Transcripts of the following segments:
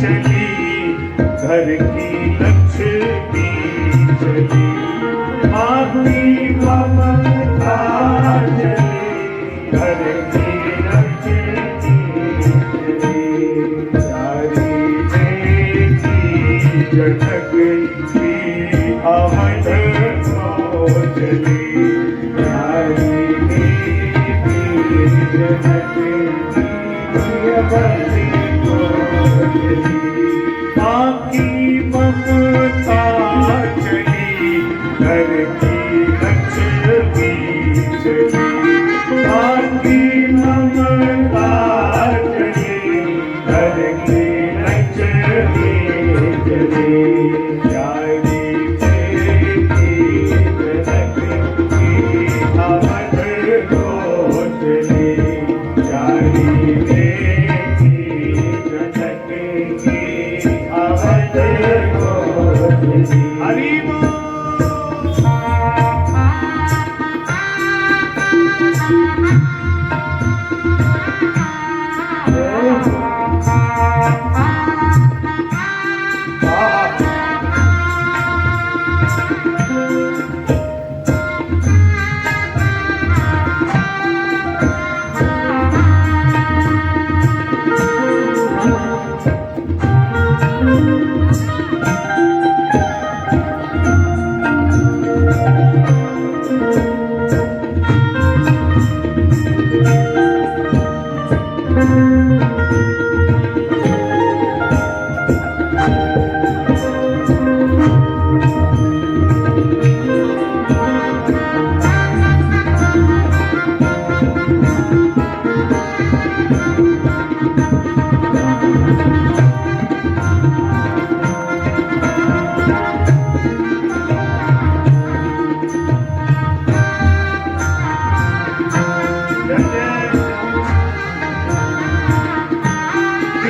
चली, घर की लक्ष्मी चली, आपकी ममता चली, घर की लक्ष्मी चली, प्यारी बेटी जनक अवध को चली, प्यारी बेटी जनक अवध को चली, आपकी ममता चली, घर की लक्ष्मी चली, आपकी ममता चली, घर की लक्ष्मी चली, प्यारी बेटी जनक अवध को चली, प्यारी बेटी जनक अवध को चली। हरि बोल।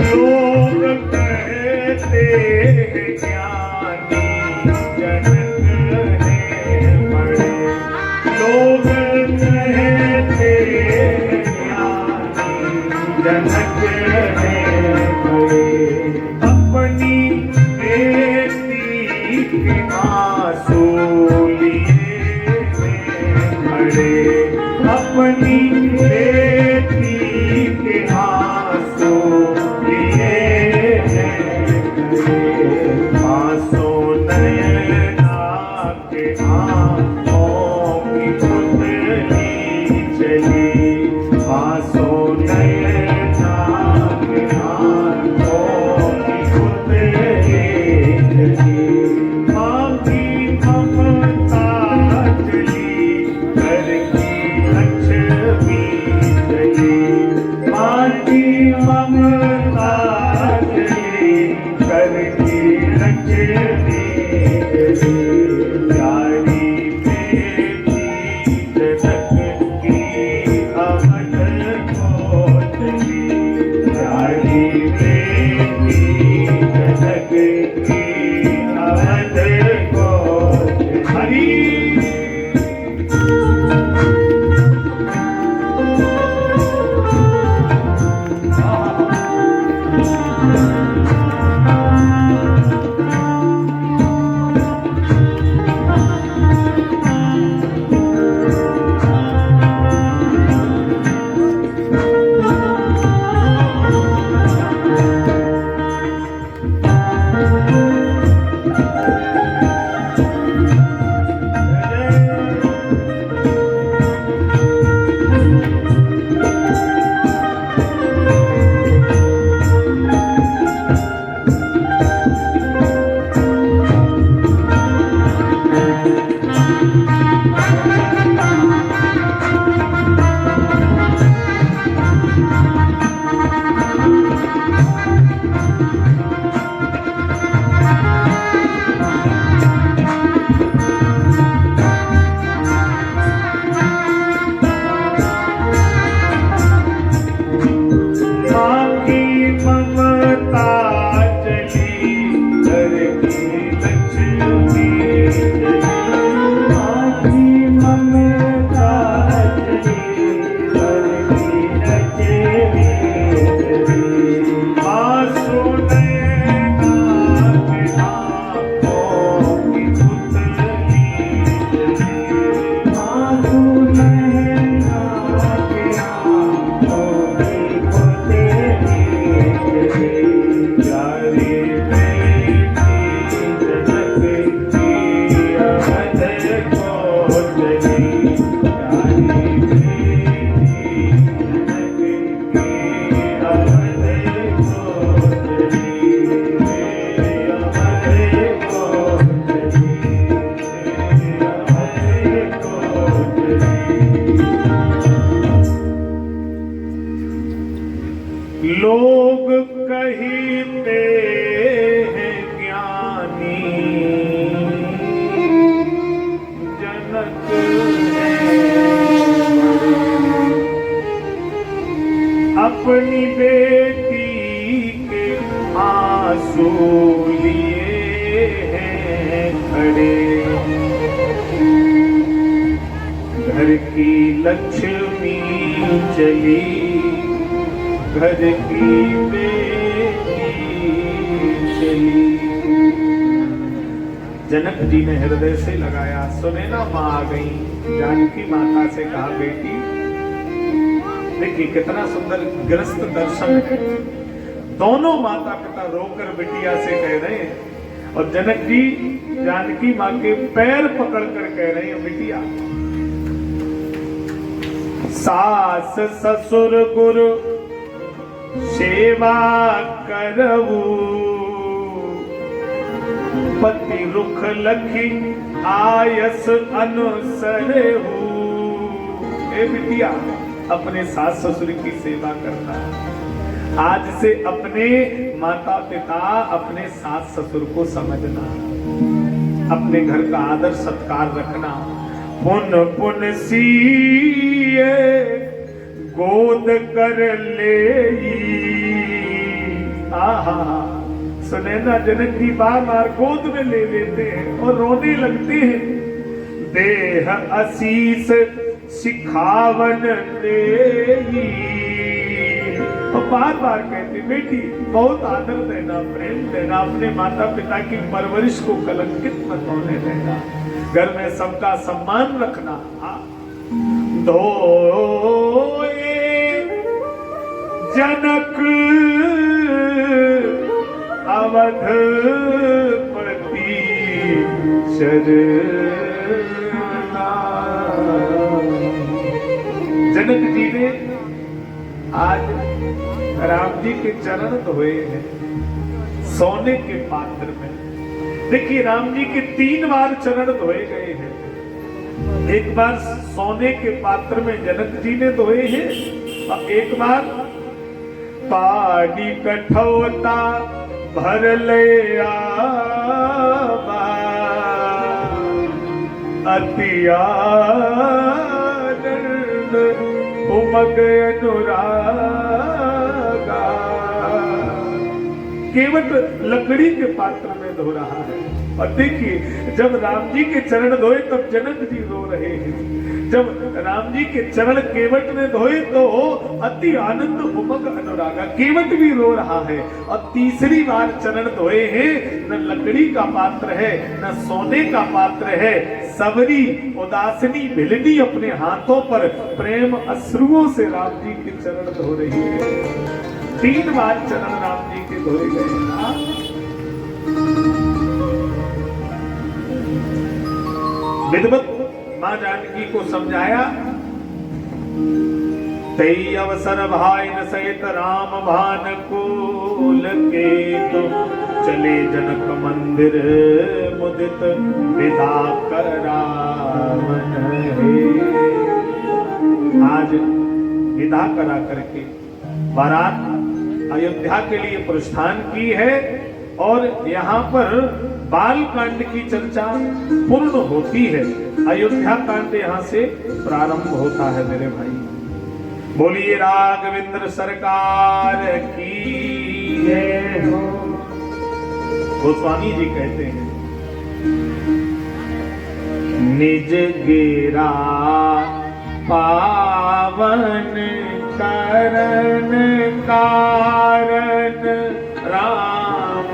लोग कहते हैं ज्ञानी जनक है बड़े, लोग कहते हैं ज्ञानी जनक है बड़े, अपनी बेटी के आंसू लिए खड़े, अपनी बेटी के आंसू आंसू नयना के आंखों की पुतली चली, आंसू नयना के आंखों की पुतली चली, आपकी ममता चली, घर की लक्ष्मी चली, आपकी ममता चली, घर की लक्ष्मी चली, प्यारी बेटी जनक अवध को चली, प्यारी बेटी जनक अवध को चली। हरि लोग कहते हैं ज्ञानी जनक है, अपनी बेटी के आंसू लिए हैं खड़े, घर की लक्ष्मी चली घर की बेटी चली। जनक जी ने हृदय से लगाया, सुनैना माँ आ गई। जानकी माता से कहा, बेटी देखिए कितना सुंदर ग्रस्त दर्शन है। दोनों माता पिता रोकर बिटिया से कह रहे हैं और जनक जी जानकी माँ के पैर पकड़कर कह रहे हैं, बिटिया सास ससुर गुरु सेवा करऊ, पति रुख लखी आयस अनुसरहू। ए बिटिया अपने सास ससुर की सेवा करना, आज से अपने माता पिता अपने सास ससुर को समझना, अपने घर का आदर सत्कार रखना। पुन पुन सीए गोद कर ले। आहा, सुनैना जनक जी बार बार गोद में ले लेते हैं और रोने लगते हैं। देह आशीष सिखावन देई, और बार बार कहते, बेटी बहुत आदर देना, प्रेम देना, अपने माता पिता की परवरिश को कलंकित मत होने देना, घर में सबका सम्मान रखना। धोए जनक अवधपति शरणा। जनक जी ने आज राम जी के चरण धोए हैं सोने के पात्र में। देखिए राम जी के 3 बार चरण धोए गए हैं। एक बार सोने के पात्र में जनक जी ने धोए हैं और एक बार पानी कठौता भर ले आवा, अति आनंद उमग अनुरागा। केवट लकड़ी के पात्र में धो रहा है। और देखिए जब राम जी के चरण धोए तब जनक जी रो रहे हैं, जब राम जी के चरण केवट ने धोए तो अति आनंद उमग अनुरागा, केवट भी रो रहा है। और तीसरी बार चरण धोए हैं, न लकड़ी का पात्र है न सोने का पात्र है, सबरी उदासनी भिलनी अपने हाथों पर प्रेम अश्रुओं से राम जी के चरण धो रही है। 3 बार चरण राम जी के धोए गए। विधवत मां जानकी को समझाया, तई अवसर भाई न सहित राम भान कुल के, तो चले जनक मंदिर मुदित विदा करावन है। आज विदा करा करके बारात अयोध्या के लिए प्रस्थान की है और यहाँ पर बाल कांड की चर्चा पूर्ण होती है। अयोध्या कांड यहाँ से प्रारंभ होता है मेरे भाई। बोलिए राघवेंद्र सरकार की जय हो। गोस्वामी जी कहते हैं, निज गिरा पावन करण कारण, राम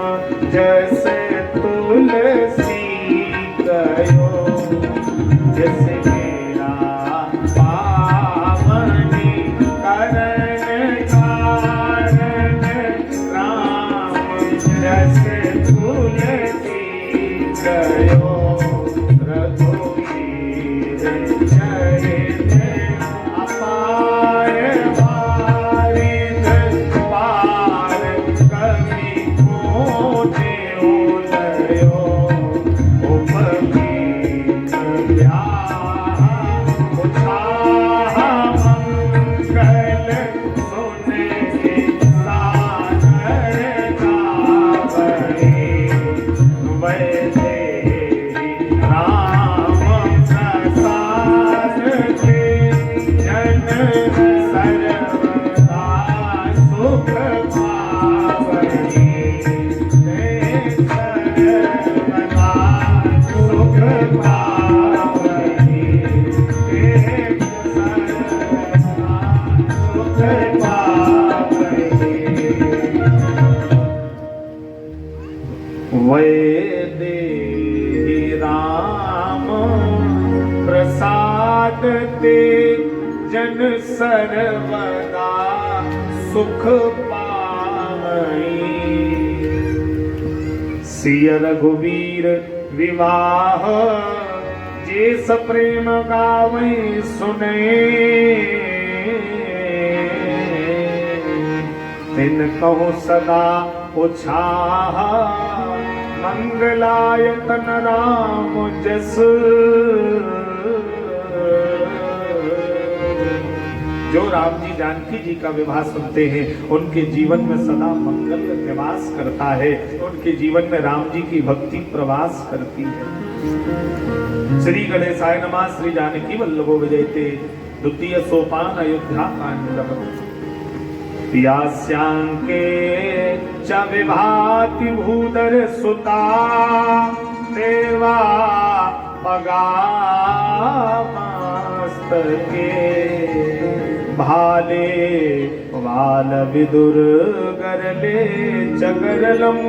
जैसे तुलसी गयो, जैसे मेरा पावनी करण कारण, राम जैसे तुलसी गयो, रघुवीर चरित अपार वारिध सुख पावई। सिय रघुवीर विवाह जे सप्रेम गावई सुने। तिन कहूँ सदा उछाह मंगलायतन राम जस। जो राम जी जानकी जी का विवाह सुनते हैं उनके जीवन में सदा मंगल निवास करता है, उनके जीवन में राम जी की भक्ति प्रवास करती है। श्री गणेशाय नमः। श्री जानकी वल्लभो विजयते। द्वितीय सोपान अयोध्या कांड। यास्यांके च विभाति भूधर सुता देवा पगा मस्तके। भाले वाल विदुर गरले चगरलम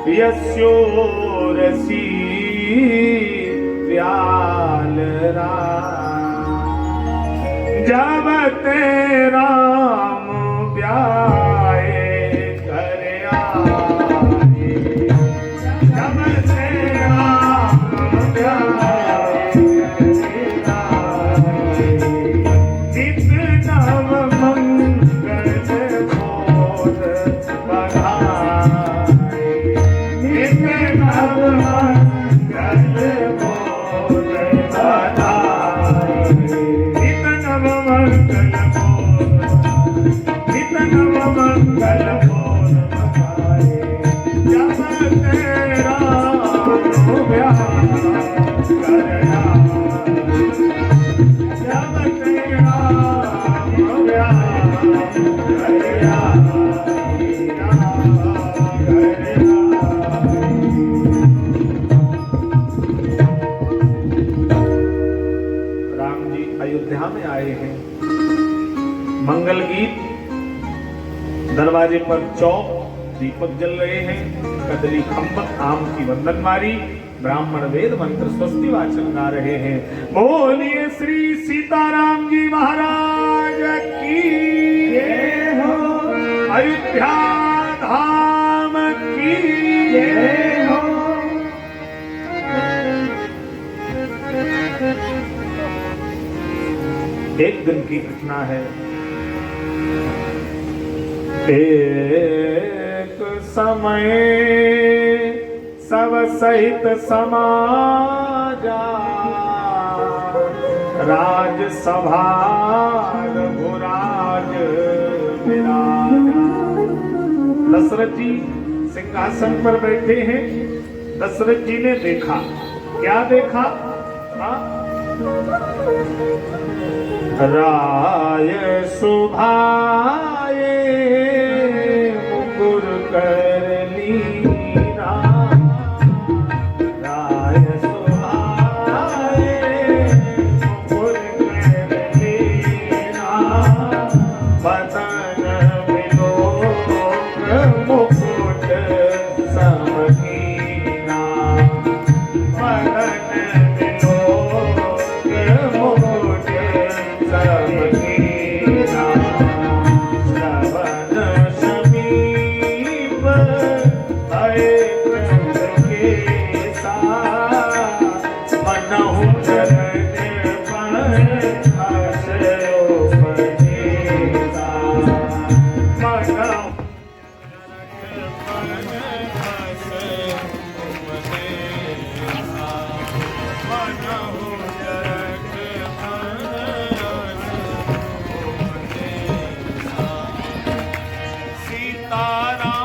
यस्योरसी व्याल जब ते राम ब्याए घर आए। जब ते राम ब्याए घर आए। नित नव मंगल बोध बधाए। नित नव मंगल बोध बधाए। नित नव मंगल मंगल बोल बधाए। जब तेरा ब्याह कर आए। जब तेरा ब्याह कर राम जी अयोध्या में आए हैं। मंगल गीत दरवाजे पर चौक दीपक जल रहे हैं। कदली खम्बत आम की वंदनमारी। ब्राह्मण वेद मंत्र स्वस्ति वाचन गा रहे हैं। बोलिए श्री सीताराम जी महाराज की जय हो। अयोध्या धाम की जय हो। एक दिन की घटना है। एक समय सब सहित समाजा राजसभा रघुराज विराजा। दशरथ जी सिंहासन पर बैठे हैं। दशरथ जी ने देखा। क्या देखा? राय सुभाए मुकुर कर लीना। राय सुभाए मुकुर कर लीना। बदन विलोक मुकुट समहीना। बदन विलोक मुकुट समहीना। सीताराम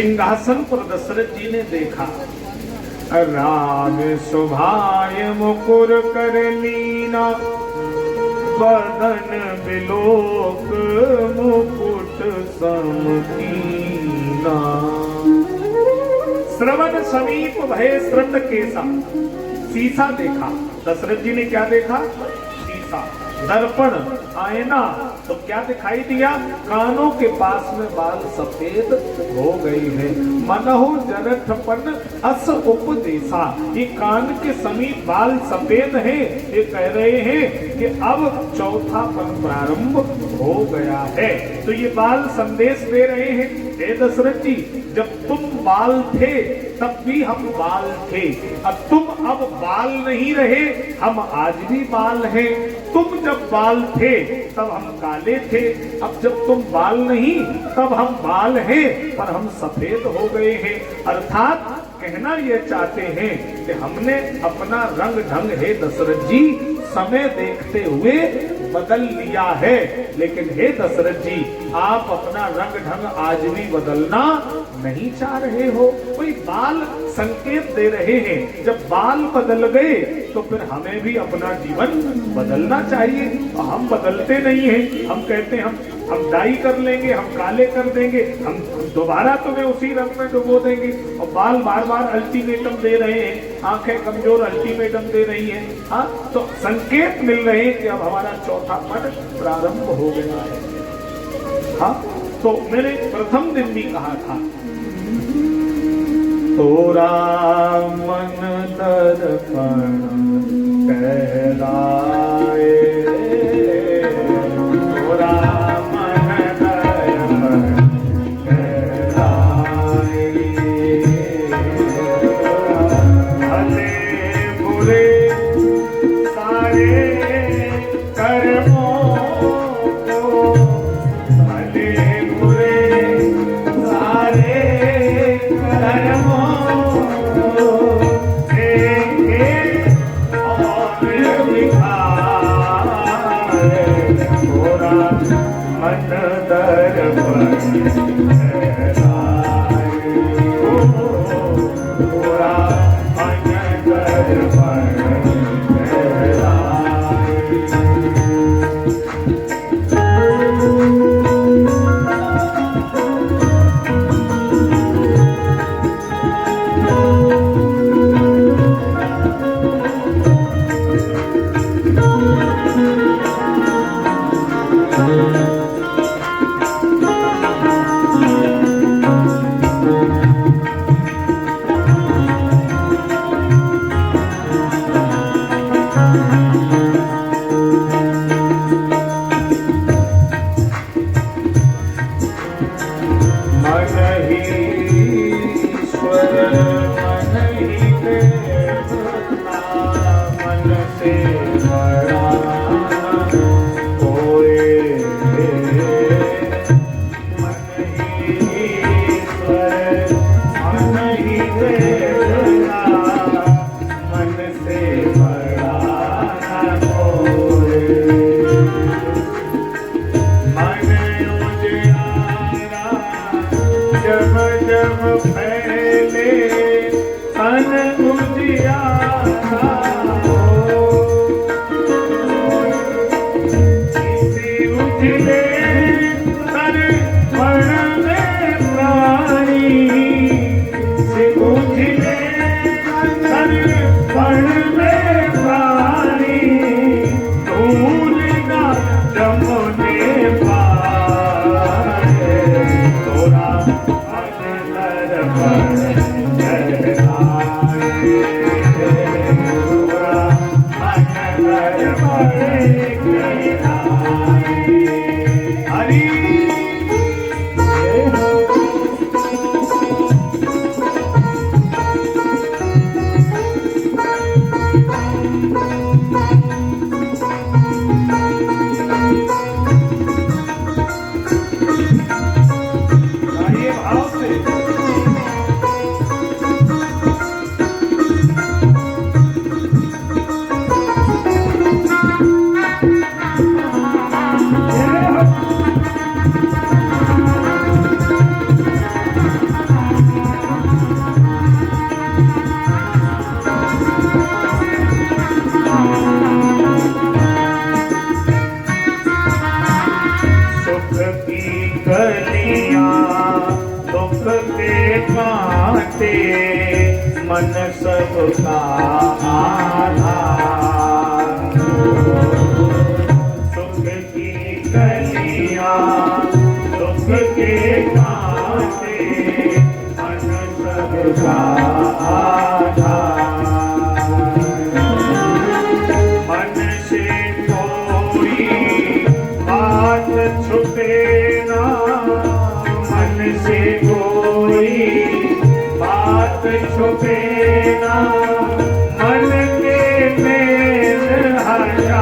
सिंहासन पर दशरथ जी ने देखा, राग शोभाय मुकुर कर लीना, बदन बिलोक मुकुट समकीना। श्रवण समीप भय श्रद्ध केसा, शीशा देखा। दशरथ जी ने क्या देखा? शीशा, दर्पण, आईना। तो क्या दिखाई दिया? कानों के पास में बाल सफेद हो गए हैं। मनहु जरठपन अस उपदेशा, ये कान के समीप बाल सफेद हैं। ये कह रहे हैं कि अब चौथापन प्रारंभ हो गया है। तो ये बाल संदेश दे रहे हैं, हे दशरथ जी, जब तुम बाल थे तब भी हम बाल थे, अब तुम अब बाल नहीं रहे, हम आज भी बाल हैं। तुम जब बाल थे तब हम काले थे, अब जब तुम बाल नहीं तब हम बाल हैं, पर हम सफेद हो गए हैं। अर्थात कहना यह चाहते हैं कि हमने अपना रंग ढंग, हे दशरथ जी, समय देखते हुए बदल लिया है। लेकिन हे दशरथ जी, आप अपना रंग ढंग आज भी बदलना नहीं चाह रहे हो। कोई बाल संकेत दे रहे हैं, जब बाल बदल गए तो फिर हमें भी अपना जीवन बदलना चाहिए। तो हम बदलते नहीं हैं, हम कहते हैं हम डाई कर लेंगे, हम काले कर देंगे, हम दोबारा तुम्हें उसी रंग में डुबो देंगे। और बाल बार बार अल्टीमेटम दे रहे हैं, आंखें कमजोर अल्टीमेटम दे रही हैं। हाँ, तो संकेत मिल रहे हैं कि अब हमारा चौथापन प्रारंभ हो गया है। हाँ, तो मैंने प्रथम दिन भी कहा था, तोरा मन दर्पण कहलाए, तोरा मन दर्पण कहलाए, भले बुरे सारे कर्मों को, भले बुरे सारे कर्मों सुख की कलियां दुख के कांटे मन सबका आधार। सुख की कलियां दुख के कांटे मन सबका आधार। मन से कोई बात छुपे ना, मन से कोई बात छुपे ना, मन के मेल हजार।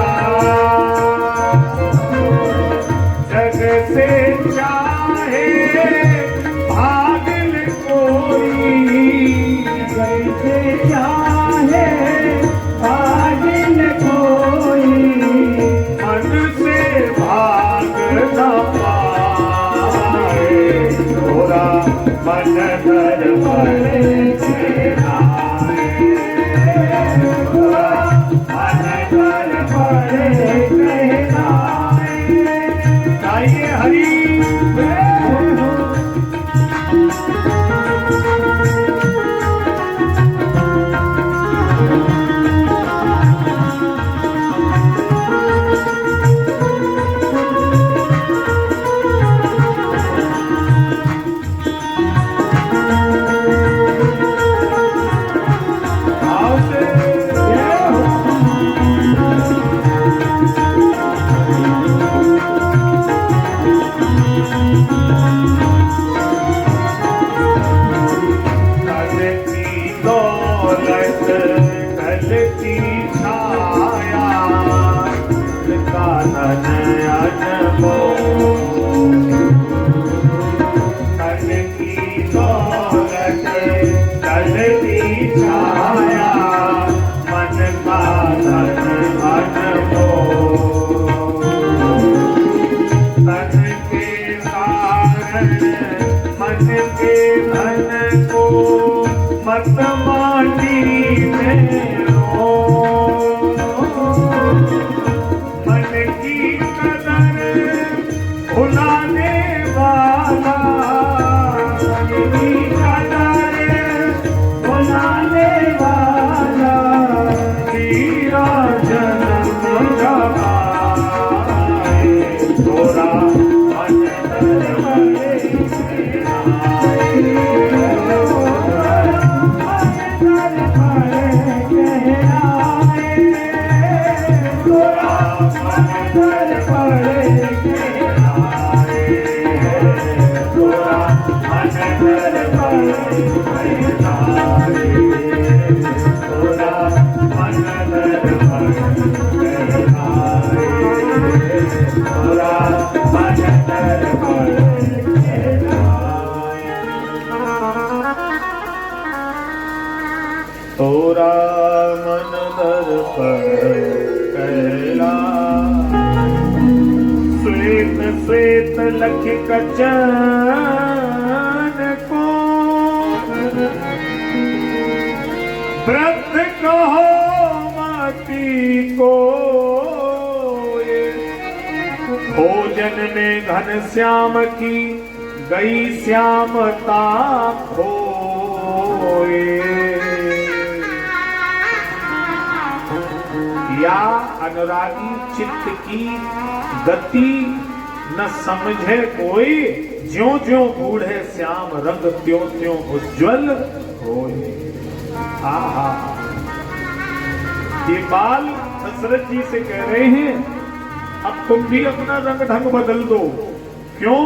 जग से चाहे भागल कोई, जग से चाहे भागल कोई, मन से भाग न पाए। थोड़ा मन कर पड़े कहलाए, थोड़ा मन कर पड़े कहलाए। गाइए हरि मत माटी में रो। मन की कदर भुलाने वाला, मन की कदर भुलाने वाला, तेरा जन्म गवाए। थोड़ा मन कर पड़े तोरा मन दर्पण कहला। श्वेत श्वेत लख कचन को व्रत कहो माटी को। भोजन में घन श्याम की गई श्यामता खोए। या अनुरागी चित्त की गति न समझे कोई, ज्यों ज्यों बूढ़े श्याम रंग त्यों त्यों उज्ज्वल होए। आहा, ये बाल दशरथ जी से कह रहे हैं अब तुम भी अपना रंग ढंग बदल दो। क्यों?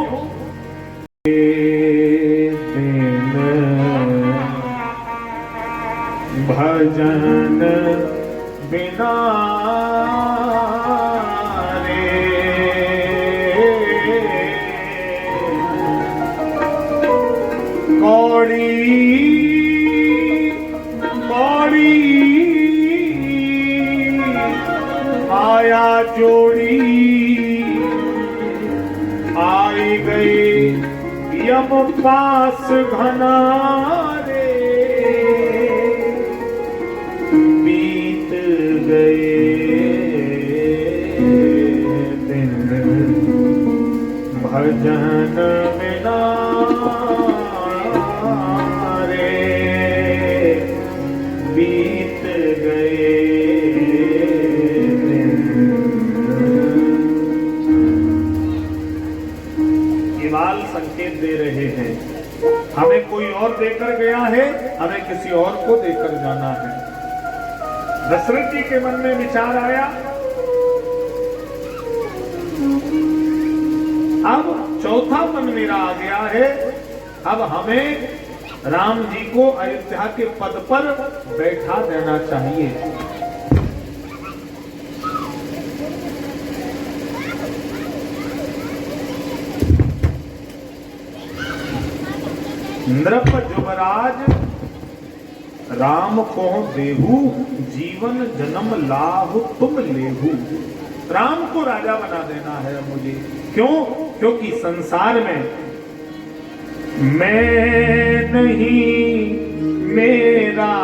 भजन बिना रे कौड़ी कौड़ी माया जोड़ी आई गई यम पास घना रे। बीत गए दिन भजन बिना रे बीत गए। केवल संकेत दे रहे हैं, हमें कोई और देकर गया है, हमें किसी और को देकर जाना है। दशरथ जी के मन में विचार आया, अब चौथा मन मेरा आ गया है, अब हमें राम जी को अयोध्या के पद पर बैठा देना चाहिए। नृप जुबराज राम को देहू, जीवन जन्म लाभ तुम लेहू। राम को राजा बना देना है मुझे। क्यों? क्योंकि संसार में मैं नहीं, मेरा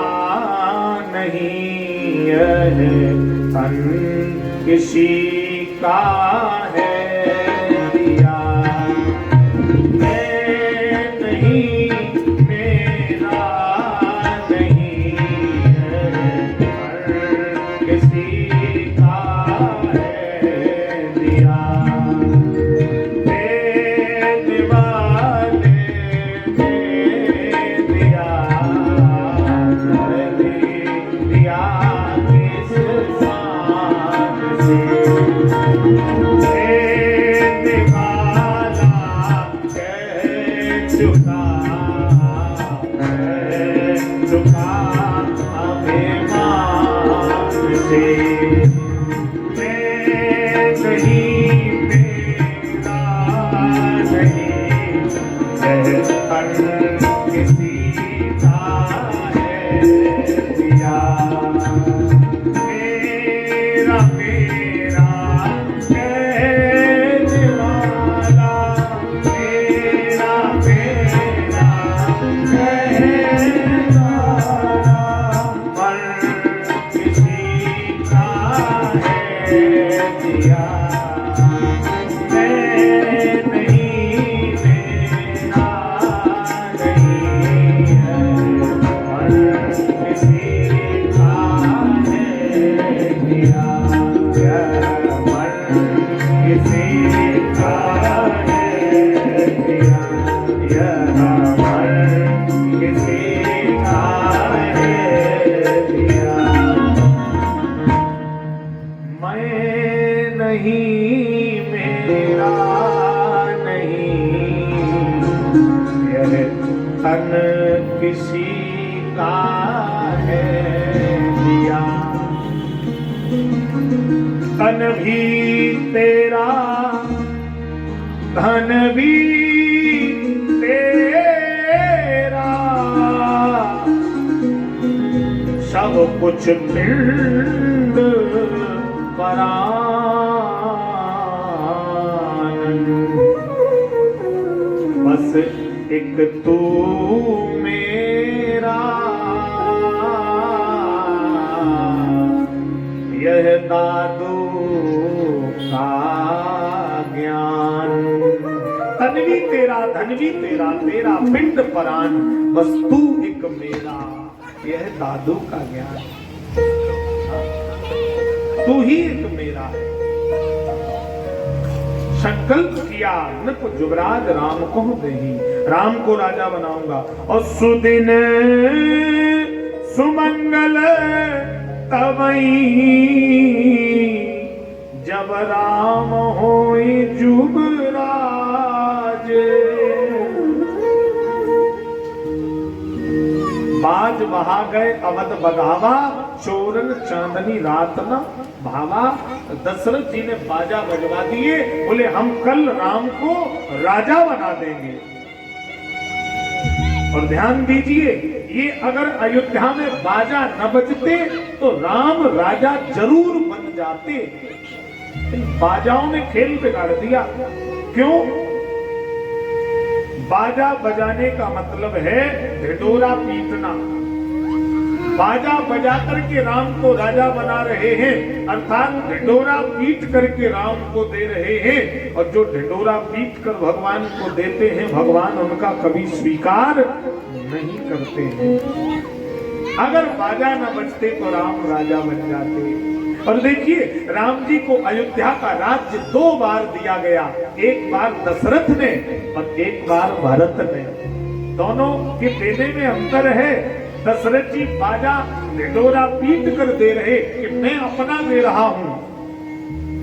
नहीं, यह तन किसी का है दिया। मैं नहीं, मेरा नहीं, यह तन किसी का किसी का है दिया। तन भी तेरा, धन भी तेरा, सब कुछ पिंड परान, बस एक तू मेरा, यह दादू का ज्ञान। तन भी तेरा, धन भी तेरा, तेरा पिंड परान, बस तू एक मेरा, यह दादू का ज्ञान। तू ही एक मेरा है। संकल्प किया नृप जुबराज राम को देही, राम को राजा बनाऊंगा। और सुदिन सुमंगल तवई, जब राम होई जुबराज। बाज बहा गए अवध बगावा, चोरन चांदनी रात न भावा। दशरथ जी ने बाजा बजवा दिए, बोले हम कल राम को राजा बना देंगे। और ध्यान दीजिए, ये अगर अयोध्या में बाजा न बजते तो राम राजा जरूर बन जाते। इन बाजाओं ने खेल बिगाड़ दिया। क्यों? बाजा बजाने का मतलब है ढिढोरा पीटना। बाजा बजा करके राम को राजा बना रहे हैं, अर्थात ढिंढोरा पीट करके राम को दे रहे हैं। और जो ढिंढोरा पीट कर भगवान को देते हैं, भगवान उनका कभी स्वीकार नहीं करते हैं। अगर बाजा न बजते तो राम राजा बन जाते। और देखिए, राम जी को अयोध्या का राज्य 2 बार दिया गया, एक बार दशरथ ने और एक बार भरत ने। दोनों के देने में अंतर है। दशरथ जी बाजा ढिंढोरा पीट कर दे रहे कि मैं अपना दे रहा हूं,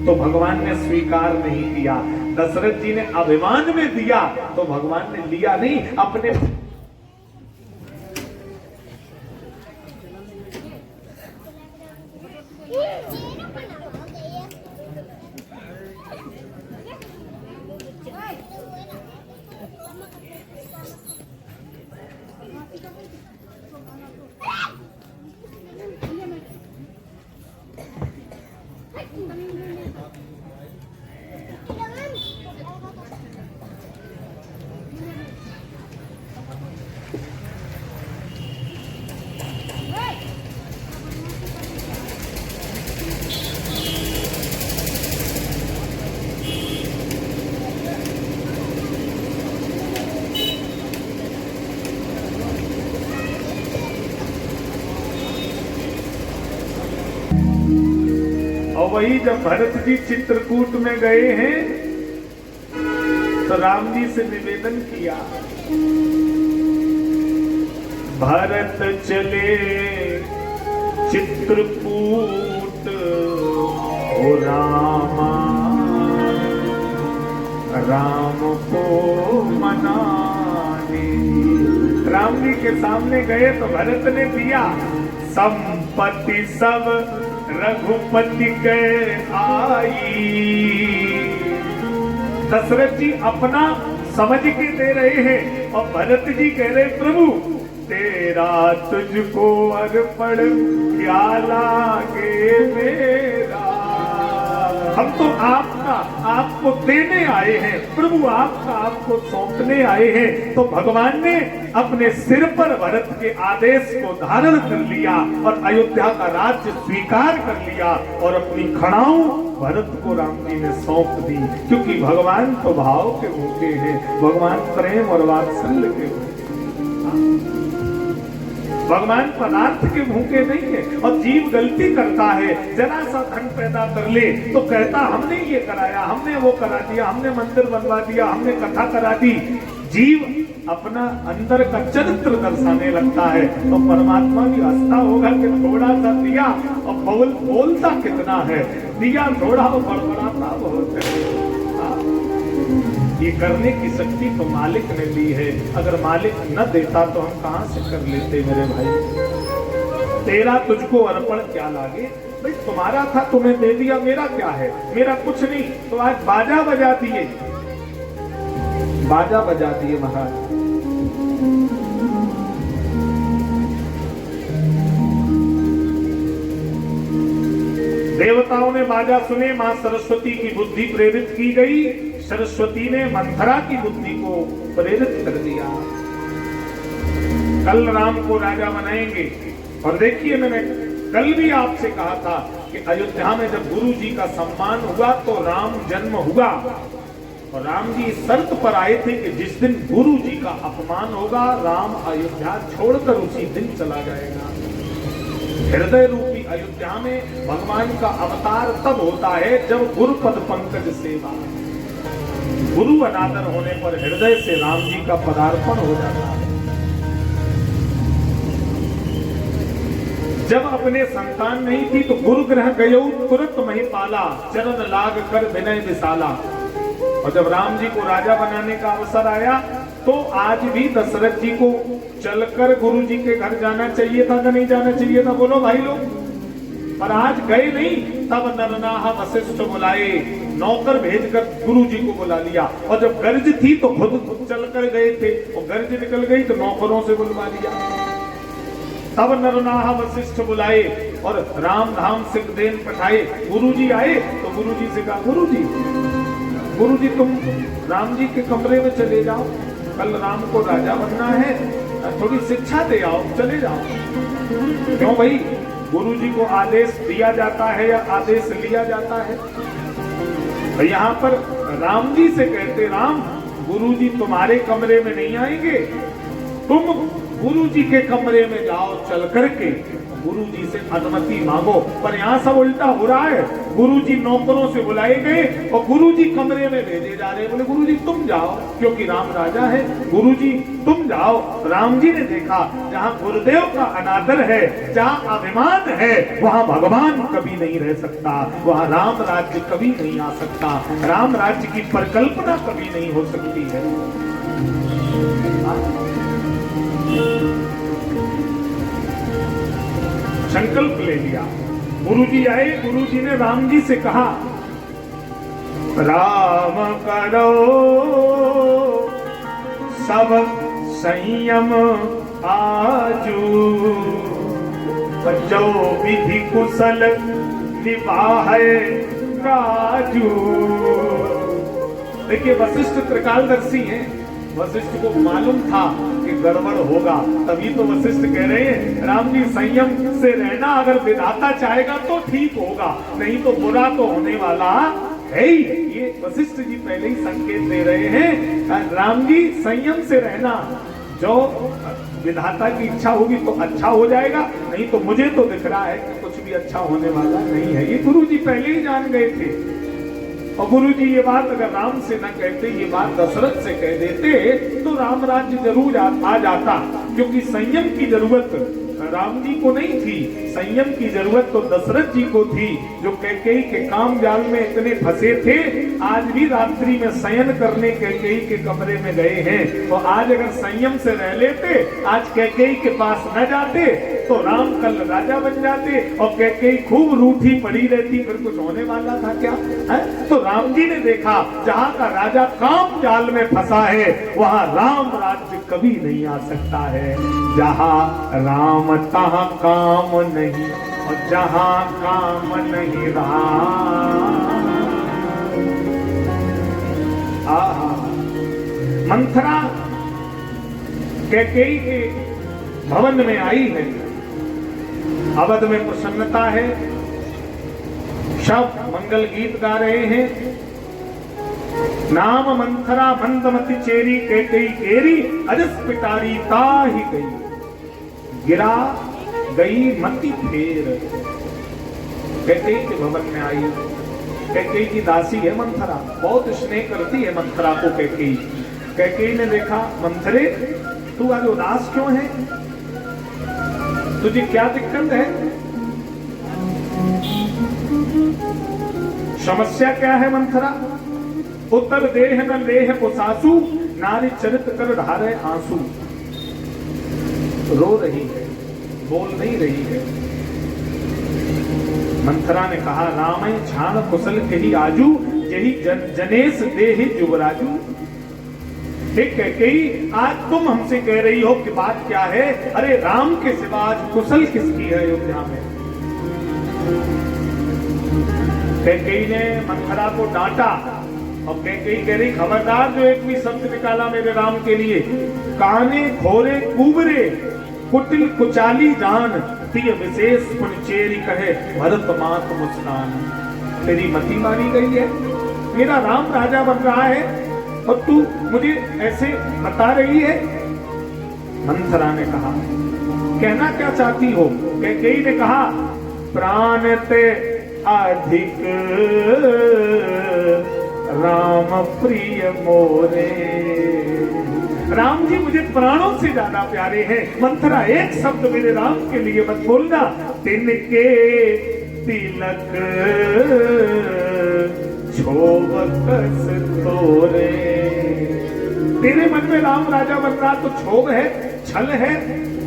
तो भगवान ने स्वीकार नहीं किया। दशरथ जी ने अभिमान में दिया तो भगवान ने लिया नहीं, अपने और वही जब भरत जी चित्रकूट में गए हैं तो राम जी से निवेदन किया, भरत चले चित्रकूट ओ रामा, राम को मनाने। राम जी के सामने गए तो भरत ने दिया, संपत्ति सब रघुपति के आई। दशरथ जी अपना समझ के दे रहे हैं और भरत जी कह रहे, प्रभु तेरा तुझको अर्पण क्या लागे मेरा। हम तो आपको देने आए हैं प्रभु, आपको सौंपने आए हैं। तो भगवान ने अपने सिर पर भरत के आदेश को धारण कर लिया और अयोध्या का राज्य स्वीकार कर लिया और अपनी खड़ाऊ भरत को राम जी ने सौंप दी। क्योंकि भगवान तो भाव के भूखे हैं, भगवान प्रेम और वात्सल्य के भूखे, भगवान पदार्थ के भूखे नहीं है। और जीव गलती करता है, जरा सा धन पैदा कर ले तो कहता हमने ये कराया, हमने वो करा दिया, हमने मंदिर बनवा दिया, हमने कथा करा दी। जीव अपना अंदर का चरित्र दर्शाने लगता है तो परमात्मा भी हंसता होगा कि थोड़ा सा दिया और बोलता कितना है, दिया थोड़ा और बड़बड़ाता बहुत है। ये करने की शक्ति तो मालिक ने दी है, अगर मालिक न देता तो हम कहां से कर लेते मेरे भाई। तेरा तुझको अर्पण क्या लागे, भाई तुम्हारा था तुम्हें दे दिया, मेरा क्या है, मेरा कुछ नहीं। तो आज बाजा बजा दिए, बाजा बजा दिए महाराज। देवताओं ने बाजा सुने, मां सरस्वती की बुद्धि प्रेरित की गई। सरस्वती ने मंथरा की बुद्धि को प्रेरित कर दिया। कल राम को राजा बनाएंगे। और देखिए, मैंने कल भी आपसे कहा था कि अयोध्या में जब गुरु जी का सम्मान हुआ तो राम जन्म हुआ। और राम जी इस शर्त पर आए थे कि जिस दिन गुरु जी का अपमान होगा, राम अयोध्या छोड़कर उसी दिन चला जाएगा। हृदय रूपी अयोध्या में भगवान का अवतार तब होता है जब गुरुपद पंकज सेवा, गुरु अनादर होने पर हृदय से राम जी का पदार्पण हो जाता है। जब अपने संतान नहीं थी तो गुरु ग्रह गयो तुरंत महिपाला, चरण लाग कर विनय विशाला। और जब राम जी को राजा बनाने का अवसर आया तो आज भी दशरथ जी को चलकर गुरु जी के घर जाना चाहिए था कि नहीं जाना चाहिए था, बोलो भाई लोग। पर आज गए नहीं, तब नरनाहा वशिष्ठ बुलाए, नौकर भेजकर गुरु जी को बुला लिया। और जब गर्ज थी तो खुद चलकर गए थे, और गर्ज निकल गई तो नौकरों से बुलवा लिया। तब नरनाहा वशिष्ठ बुलाए और राम धाम सिकदेन पठाए। गुरु जी आए तो गुरु जी से कहा, गुरु जी तुम राम जी के कमरे में चले जाओ, कल राम को राजा बनना है, थोड़ी शिक्षा दे आओ, चले जाओ। क्यों भाई, गुरु जी को आदेश दिया जाता है या आदेश लिया जाता है? तो यहाँ पर राम जी से कहते, राम गुरु जी तुम्हारे कमरे में नहीं आएंगे, तुम गुरु जी के कमरे में जाओ चल करके, गुरु जी से अनुमति मांगो। पर यहाँ सब उल्टा हो रहा है, गुरु जी नौकरों से बुलाए गए और गुरु जी कमरे में भेजे जा रहे, बोले गुरु जी तुम जाओ, क्योंकि राम राजा है, गुरु जी तुम जाओ। राम जी ने देखा जहाँ गुरुदेव का अनादर है, जहाँ अभिमान है, वहाँ भगवान कभी नहीं रह सकता, वहाँ राम राज्य कभी नहीं आ सकता, राम राज्य की परिकल्पना कभी नहीं हो सकती है। संकल्प ले लिया। गुरुजी आए, गुरुजी ने राम जी से कहा, राम करो सब संयम आजू, जो विधि कुशल निभाए राजू। देखिए वशिष्ठ त्रिकालदर्शी हैं, वशिष्ठ को मालूम था कि गड़बड़ होगा, तभी तो वशिष्ठ कह रहे हैं राम जी संयम से रहना, अगर विधाता चाहेगा तो ठीक होगा, नहीं तो बुरा तो होने वाला है ही। ये वशिष्ठ जी पहले ही संकेत दे रहे हैं, राम जी संयम से रहना, जो विधाता की इच्छा होगी तो अच्छा हो जाएगा, नहीं तो मुझे तो दिख रहा है कि कुछ भी अच्छा होने वाला नहीं है। ये गुरु जी पहले ही जान गए थे। और गुरु जी ये बात अगर राम से न कहते, ये बात दशरथ से कह देते, तो राम राज्य जरूर आ जाता, क्योंकि संयम की जरूरत राम जी को नहीं थी, संयम की जरूरत तो दशरथ जी को थी, जो कैकेयी के काम जाल में इतने फंसे थे, आज भी रात्रि में शयन करने कैकेयी के कमरे में गए हैं। और आज अगर संयम से रह लेते, आज कैकेयी के पास न जाते, तो राम कल राजा बन जाते और कैकेयी खूब रूठी पड़ी रहती, फिर कुछ होने वाला था क्या है? तो राम जी ने देखा जहाँ का राजा काम जाल में फंसा है, वहाँ राम राज्य कभी नहीं आ सकता है। जहाँ राम तहाँ काम नहीं, और जहाँ काम नहीं राम। मंथरा कैकेयी के भवन में आई है, अवध में प्रसन्नता है, सब मंगल गीत गा रहे हैं। नाम मंथरा मंदमति चेरी कैकेयी केरी, अजस पिटारी ताहि गई, गिरा गई मति फेर। कैकेयी के भवन में आई, कैकेयी की दासी है मंथरा, बहुत स्नेह करती है मंथरा को कैकेयी। कैकेयी ने देखा, मंथरे तू आज उदास क्यों है, तुझे क्या दिक्कत है, समस्या क्या है मंथरा? उत्तर देह न लेह पुसासु, नारी चरित कर ढारे आंसू। रो रही है, बोल नहीं रही है। मंथरा ने कहा, राम छाण कुशल के ही आजू, यही जनेश देहि युवराजू। ठीक है कही, आज तुम हमसे कह रही हो कि बात क्या है? अरे राम के सिवा आज कुशल किसकी है अयोध्या में? कैकेयी ने मंथरा को डांटा और कैकेयी कह रही, खबरदार जो एक भी शब्द निकाला मेरे राम के लिए, काने खोरे कुबरे कुटिल कुचाली जान, प्रिय विशेष पुनचेरी कहे भरत मात मुस्कान। तेरी मति मारी गई है, मेरा राम राजा बन रहा है और तू मुझे ऐसे बता रही है। मंथरा ने कहा, कहना क्या चाहती हो? कैकेयी ने कहा, प्राण ते अधिक राम प्रिय मोरे। राम जी मुझे प्राणों से ज्यादा प्यारे हैं। मंथरा एक शब्द मेरे राम के लिए मत बोलना, तिनके तिलक क्षोभकस तोरे। तेरे मन में राम राजा बन रहा तो क्षोभ है, छल है,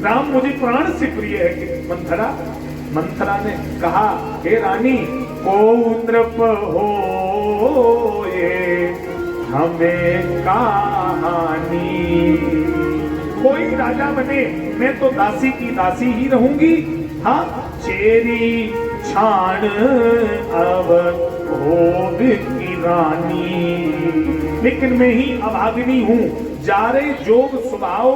राम मुझे प्राण से प्रिय है कि मंथरा। मंथरा ने कहा, हे रानी, को नृप हो ये हमें कहानी। कोई राजा बने, मैं तो दासी की दासी ही रहूंगी। हाँ, चेरी छाण अब भोग की रानी, लेकिन मैं ही अभागिनी हूँ। जारे जोग स्वभाव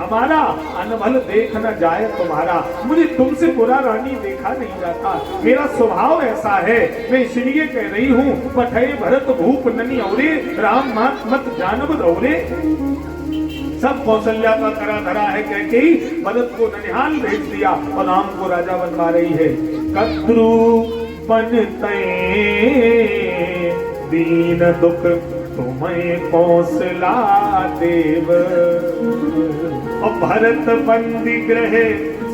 हमारा अनभल देख न जाए तुम्हारा। मुझे तुमसे बुरा रानी देखा नहीं जाता, मेरा स्वभाव ऐसा है, मैं इसलिए कह रही हूँ। पठे भरत भूप ननी औरे, राम मात मत जानब दौरे। सब कौशल्या का करा धरा है कह के ही भरत को ननिहाल भेज दिया और राम को राजा बनवा रही है। कद्रु बनते दीन दुख तुम्हें कौशला देव, और भरत बंदी ग्रह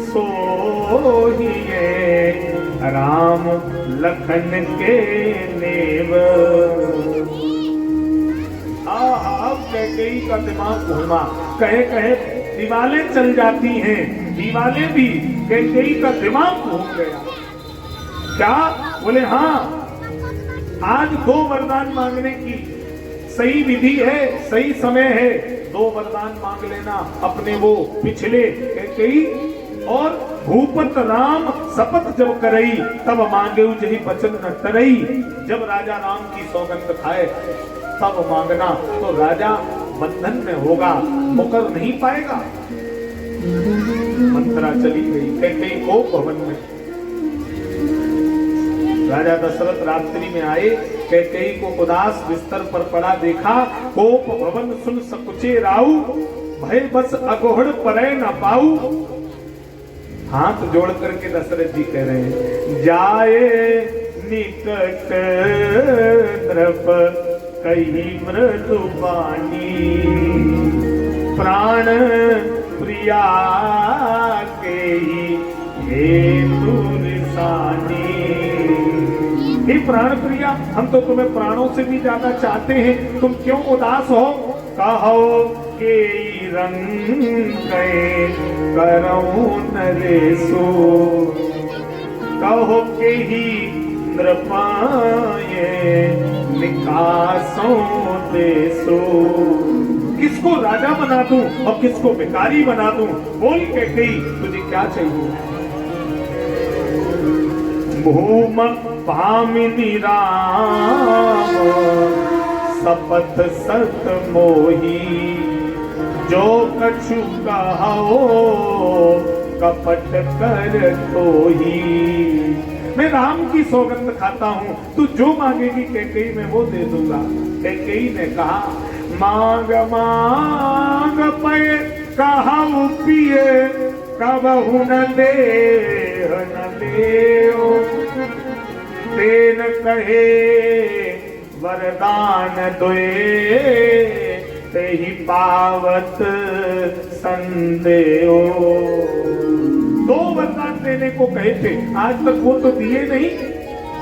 सोहिए, राम लखन के नेव। अब कैकेयी का दिमाग घूमा, कहे कहे दीवालें चल जाती हैं, दीवालें भी, कैकेयी का दिमाग घूम गया। क्या बोले? हाँ, आज 2 वरदान मांगने की सही विधि है, सही समय है। 2 वरदान मांग लेना अपने वो पिछले कैकेयी और भूपत राम शपथ जब करई, तब मांगे जही बचन न तरई। जब राजा राम की सौगंध खाए तब मांगना, तो राजा बंधन में होगा, मुकर नहीं पाएगा। मंत्रा चली गई कैकेयी को भवन में। राजा दशरथ रात्रि में आए, कैकेयी को उदास बिस्तर पर पड़ा देखा। कोप भवन सुन सकुचे राऊ, भय बस अगोहड़ परे न पाऊ। हाथ जोड़ करके दशरथ जी कह रहे हैं, जाए निकट नृप कही मृदु बानी, प्राण प्रिया के ही हेतु निशानी। हे प्राण प्रिया, हम तो तुम्हें प्राणों से भी ज्यादा चाहते हैं, तुम क्यों उदास हो? कहो के रंग करऊं नरेसो, कहो के ही नृपाये निकासों देसो। किसको राजा बना दूं और किसको भिखारी बना दूं? बोल कैकेयी, तुझे क्या चाहिए? भूम भामिनी राम शपथ सत मोही, जो कछु कहो कपट कर तोही। मैं राम की सौगंध खाता हूँ, तू जो मांगेगी कैकेयी मैं वो दे दूंगा। कैकेयी ने कहा, मांग मांग पे कहा पिए, कबहु न दे न लेओ। तेन कहे वरदान दोए, तेहि पावत संदेओ। 2 वरदान देने को कहे थे, आज तक वो तो दिए नहीं।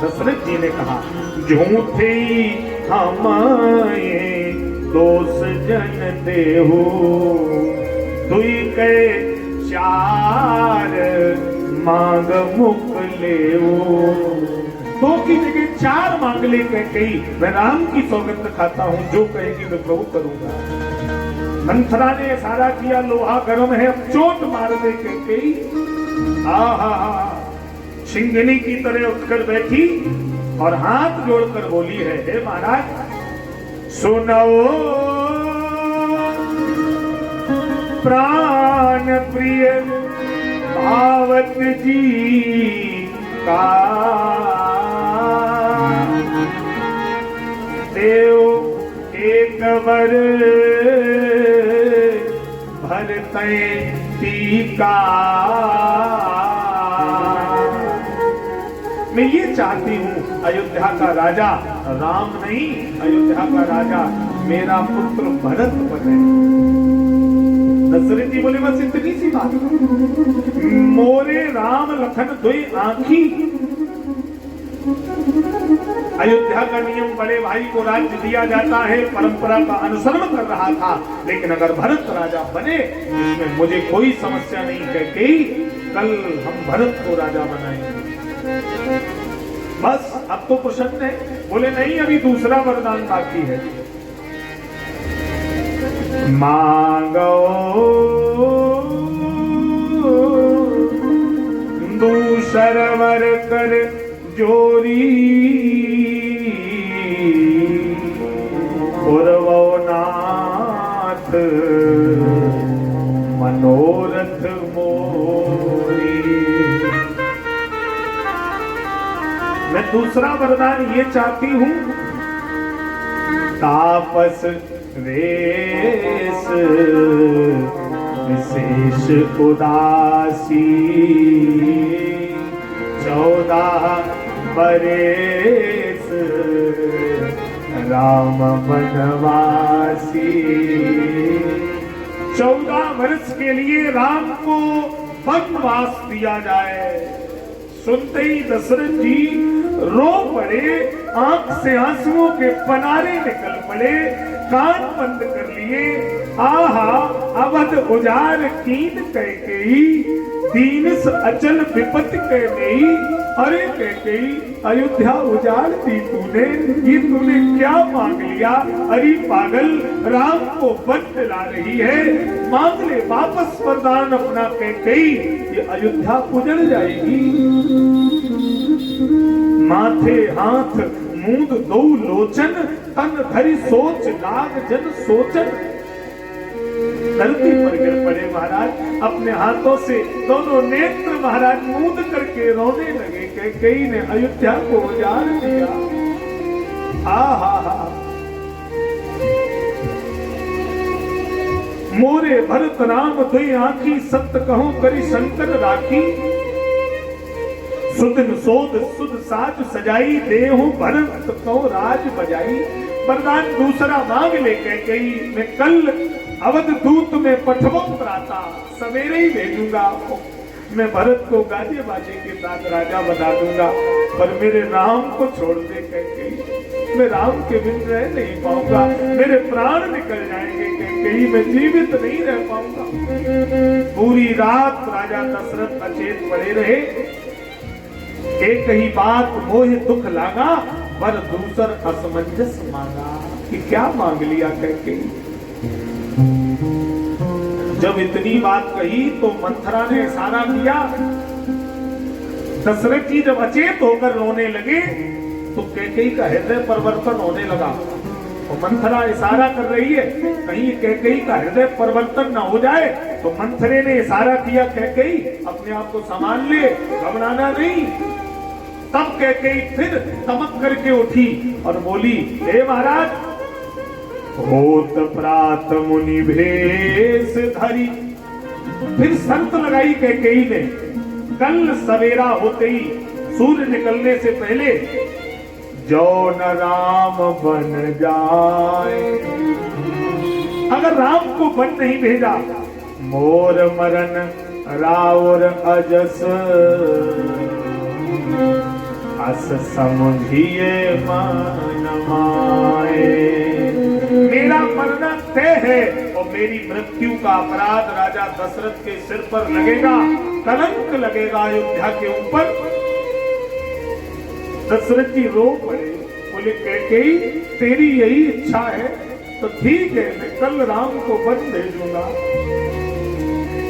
दशरथ जी ने कहा, झूठे हमारे दोष जन देहु, दुई के 4 मांग मुख लेऊ। 2 की जगह 4 मांग ले कैकेयी, मैं राम की सौगंध खाता हूँ, जो कहेगी मैं प्रभु करूंगा। मंथरा ने सारा किया, लोहा गर्म है, अब चोट मार दे कैकेयी। सिंघनी की तरह उठकर बैठी और हाथ जोड़कर बोली है, हे महाराज सुनो प्राण प्रिय भावत जी का, देव एक वर भरते टीका। मैं ये चाहती हूँ अयोध्या का राजा राम नहीं, अयोध्या का राजा मेरा पुत्र भरत बने। दशरथ जी बोले बस इतनी सी बात, मोरे राम लखन दुई आंखी। अयोध्या का नियम बड़े भाई को राज्य दिया जाता है, परंपरा का अनुसरण कर रहा था, लेकिन अगर भरत राजा बने इसमें मुझे कोई समस्या नहीं कैकेयी, कल हम भरत को राजा बनाएंगे। बस अब तो प्रसन्न है। बोले नहीं, अभी दूसरा वरदान बाकी है। मांगो दूसर वर कर जोरी, पुरवनाथ मनोरथ दूसरा वरदान ये चाहती हूं, तापस वेश विशेष उदासी 14 बरस राम वनवासी। 14 वर्ष के लिए राम को वनवास दिया जाए। सुनते ही दशरथ जी रो पड़े, आंख से आंसुओं के पनारे निकल पड़े, कान बंद कर लिए। आहा अवध उजार कीन कैकेयी, दीनस अचल विपत्ति कहनेई। अरे कैकेयी अयोध्या उजाड़ दी तूने, ये तूने क्या मांग लिया? अरे पागल, राम को वन दिला रही है, मांग ले वापस वरदान अपना कैकेयी, ये अयोध्या उजड़ जाएगी। माथे हाथ मूंद दो लोचन, तन धरि सोच लाग जन सोचन। धरती पर गिर पड़े महाराज, अपने हाथों से दोनों नेत्र महाराज मूंद करके रोने लगे। कैकेयी ने अयोध्या को उजाड़ दिया। आहा मोरे भरत राम दुई आंखी, सत्य कहो करी शंकर राखी। सुदिन सोद सुद साज सजाई, देहु भरत कहो राज बजाई। वरदान दूसरा मांग ले कैकेयी, मैं कल अवध दूत में पठवों प्राता, सवेरे ही भेजूंगा। मैं भरत को गाजे बाजे के साथ राजा बना दूंगा, पर मेरे राम को छोड़ दे कैकेयी, मैं राम के बिन रह नहीं पाऊंगा, मेरे प्राण निकल जाएंगे कैकेयी, मैं जीवित नहीं रह पाऊंगा। पूरी रात राजा दशरथ अचेत पड़े रहे। एक ही बात मोह दुख लागा, पर दूसर असमंजस मांगा कि क्या मांग लिया कैकेयी। जब इतनी बात कही तो मंथरा ने इशारा किया। दशरथ जी जब अचेत होकर रोने लगे तो कैकेयी का हृदय परिवर्तन होने लगा। और मंथरा इशारा कर रही है कहीं कैकेयी का हृदय परिवर्तन ना हो जाए, तो मंथरे ने इशारा किया कैकेयी अपने आप को संभाल ले, घबराना नहीं। तब कैकेयी फिर तमक करके उठी और बोली, हे महाराज, होत प्रात मुनि भेष धरी। फिर शर्त लगाई कैकेयी ने, कल सवेरा होते ही सूर्य निकलने से पहले जो न राम बन जाए, अगर राम को वन नहीं भेजा, मोर मरन राउर अजस, अस समझिए मन माए। मेरा मरना तय है और मेरी मृत्यु का अपराध राजा दशरथ के सिर पर लगेगा, कलंक लगेगा अयोध्या के ऊपर। दशरथ जी रो पड़े, बोले कैकेयी तेरी यही इच्छा है तो ठीक है, मैं कल राम को वन भेजूंगा,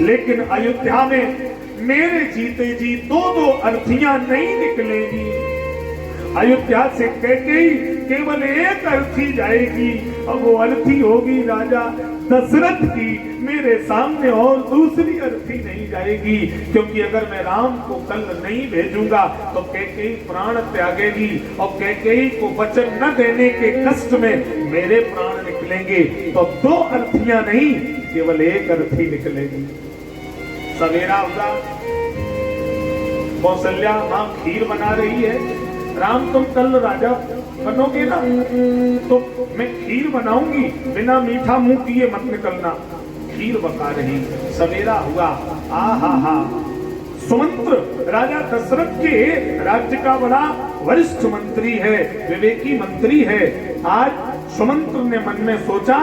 लेकिन अयोध्या में मेरे जीते जी 2-2 अर्थियां नहीं निकलेगी। अयोध्या से कैकेयी केवल एक अर्थी जाएगी और वो अर्थी होगी राजा दशरथ की, मेरे सामने और दूसरी अर्थी नहीं जाएगी। क्योंकि अगर मैं राम को कल नहीं भेजूंगा तो कैकेयी प्राण त्यागेगी और कैकेयी को वचन न देने के कष्ट में मेरे प्राण निकलेंगे। तो 2 अर्थियां नहीं, केवल एक अर्थी निकलेगी। सवेरा होगा, कौशल्या मां खीर बना रही है, राम तुम कल राजा बनोगे ना, तो मैं खीर बनाऊंगी, बिना मीठा मुंह किए मत निकलना। खीर पका रही, सवेरा हुआ। आहा सुमंत्र राजा दशरथ के राज्य का बड़ा वरिष्ठ मंत्री है, विवेकी मंत्री है। आज सुमंत्र ने मन में सोचा,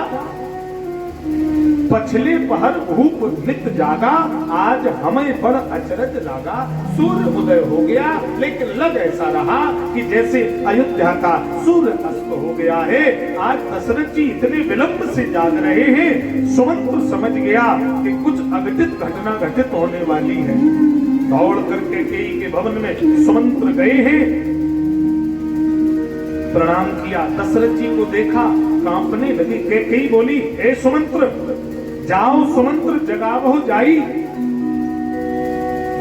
पछले पहर भूप नित जागा, आज हमें बड़ अचरज लागा। सूर्य उदय हो गया, लेकिन लग ऐसा रहा कि जैसे अयोध्या का सूर्य अस्त हो गया है। आज दशरथ जी इतने विलंब से जाग रहे हैं, सुमंत्र समझ गया कि कुछ अघटित घटना घटित होने वाली है। दौड़ करके कैकेयी के भवन में सुमंत्र गए हैं, प्रणाम किया, दशरथ जी को देखा, कांपने लगे। कैकेयी बोली, हे सुमंत्र, जाओ सुमंत्र जगावो जाई,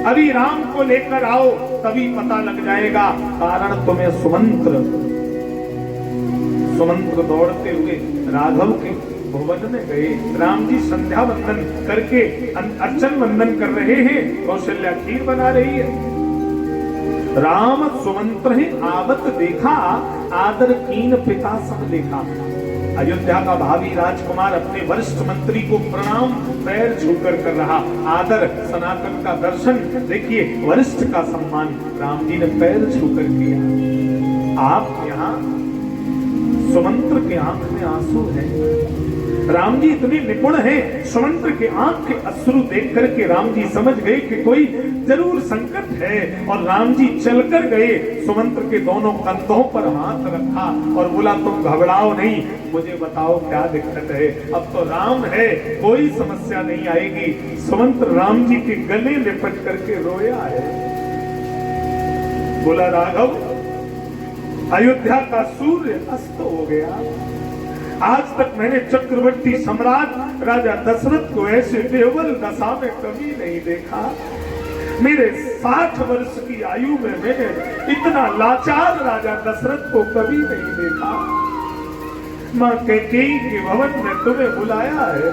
अभी राम को लेकर आओ। तभी पता लग जाएगा। कारण तुम्हें सुमंत्र दौड़ते हुए राघव के भवन में गए। राम जी संध्या वंदन करके अर्चन वंदन कर रहे हैं, कौशल्या खीर बना रही है। राम सुमंत्र ही आवत देखा, आदर कीन पिता सब देखा। अयोध्या का भावी राजकुमार अपने वरिष्ठ मंत्री को प्रणाम पैर छूकर कर रहा। आदर, सनातन का दर्शन, देखिए वरिष्ठ का सम्मान राम जी ने पैर छूकर किया। आप यहाँ सुमंत्र के आंख में आंसू है। राम जी इतने निपुण हैं, सुमंत्र के आंख के अश्रु देख करके राम जी समझ गए कि कोई जरूर संकट है। और राम जी चलकर गए, सुमंत्र के दोनों कंधों पर हाथ रखा और बोला तुम घबराओ नहीं, मुझे बताओ क्या दिक्कत है। अब तो राम है, कोई समस्या नहीं आएगी। सुमंत्र राम जी के गले लिपट करके रोया है। बोला राघव, अयोध्या का सूर्य अस्त हो गया। आज तक मैंने चक्रवर्ती सम्राट राजा दशरथ को ऐसे देवल दशा में कभी नहीं देखा। मेरे 60 वर्ष की आयु में मैंने इतना लाचार राजा दशरथ को कभी नहीं देखा। मां कैकेयी के भवन में तुम्हें बुलाया है।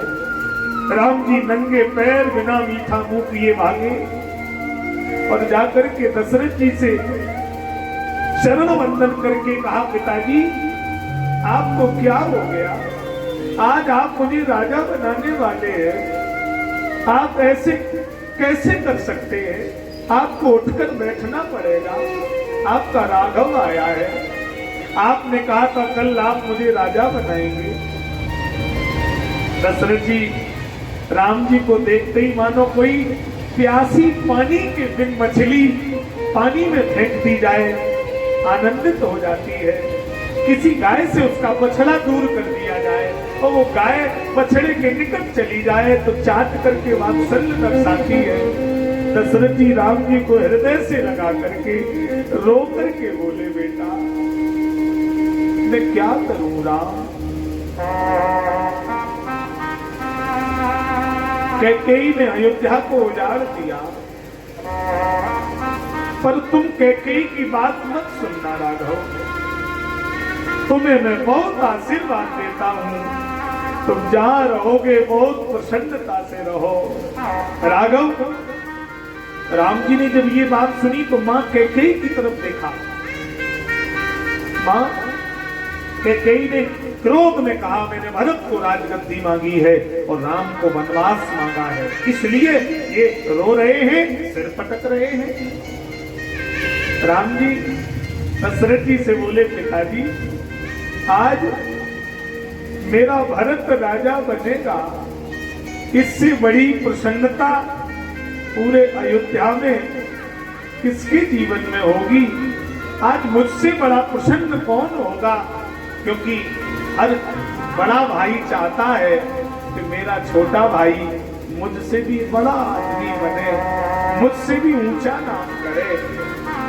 राम जी नंगे पैर बिना मीठा मुंह पिए भागे और जाकर के दशरथ जी से शरण वंदन करके कहा, पिताजी आपको क्या हो गया? आज आप मुझे राजा बनाने वाले हैं, आप ऐसे कैसे कर सकते हैं? आपको उठकर बैठना पड़ेगा। आपका राघव आया है, आपने कहा था कल आप मुझे राजा बनाएंगे। दशरथ जी राम जी को देखते ही मानो कोई प्यासी पानी के बिन मछली पानी में फेंक दी जाए, आनंदित हो जाती है। किसी गाय से उसका बछड़ा दूर कर दिया जाए और वो गाय बछड़े के निकट चली जाए तो चाट करके वात्सल्य दर्शाती है। दशरथ जी राम जी को हृदय से लगा करके रो करके बोले, बेटा मैं क्या करूं राम? कैकेयी ने अयोध्या को उजाड़ दिया, पर तुम कैकेयी की बात मत सुनना राघव। तुम्हें मैं बहुत आशीर्वाद देता हूँ, तुम जहां रहोगे बहुत प्रसन्नता से रहो। राघव, राम जी ने जब ये बात सुनी तो मां कैकेयी की तरफ देखा। मां कैकेयी ने क्रोध में कहा, मैंने भरत को राजगद्दी मांगी है और राम को वनवास मांगा है, इसलिए ये रो रहे हैं, सिर पटक रहे हैं। राम जी दशरथ जी से बोले, पिताजी आज मेरा भरत राजा बनेगा, इससे बड़ी प्रसन्नता पूरे अयोध्या में किसके जीवन में होगी? आज मुझसे बड़ा प्रसन्न कौन होगा? क्योंकि हर बड़ा भाई चाहता है कि मेरा छोटा भाई मुझसे भी बड़ा आदमी बने, मुझसे भी ऊंचा नाम करे।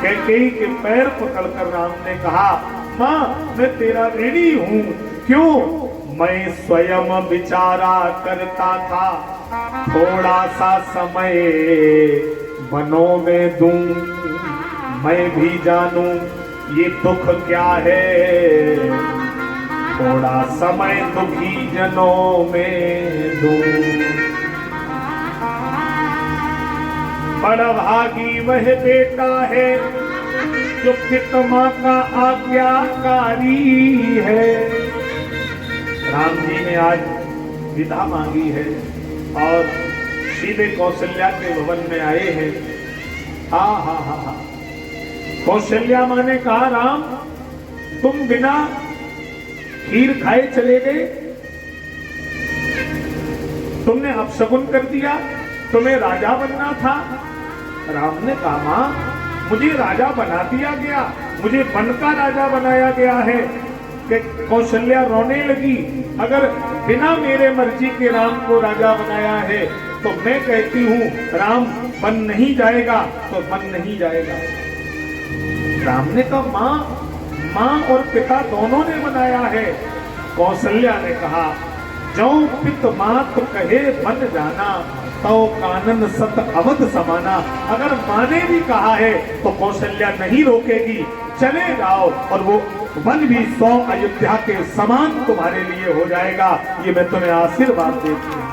कैकेयी के पैर पकड़कर राम ने कहा, मां मैं तेरा ऋणी हूं। क्यों? मैं स्वयं विचारा करता था, थोड़ा सा समय वनों में दूं, मैं भी जानूं ये दुख क्या है, थोड़ा समय दुखी जनों में दूं। बड़ा भागी वह बेटा है जो पिता का आज्ञाकारी है। राम जी ने आज विदा मांगी है और सीधे कौशल्या के भवन में आए हैं। हा हा हा हा। कौशल्या मां ने कहा, राम तुम बिना खीर खाए चले गए, तुमने अपशगुन कर दिया, तुम्हें राजा बनना था। राम ने कहा, मां मुझे राजा बना दिया गया, मुझे वन का राजा बनाया गया है। कि कौशल्या रोने लगी, अगर बिना मेरे मर्जी के राम को राजा बनाया है तो मैं कहती हूँ राम बन नहीं जाएगा तो बन नहीं जाएगा। राम ने कहा, माँ और पिता दोनों ने बनाया है। कौशल्या ने कहा, जो पित मात कहे बन जाना, तो कानन सत अवध समाना। अगर माँ ने भी कहा है तो कौशल्या नहीं रोकेगी, चले जाओ, और वो वन भी 100 अयोध्या के समान तुम्हारे लिए हो जाएगा। ये मैं तुम्हें आशीर्वाद देती हूँ।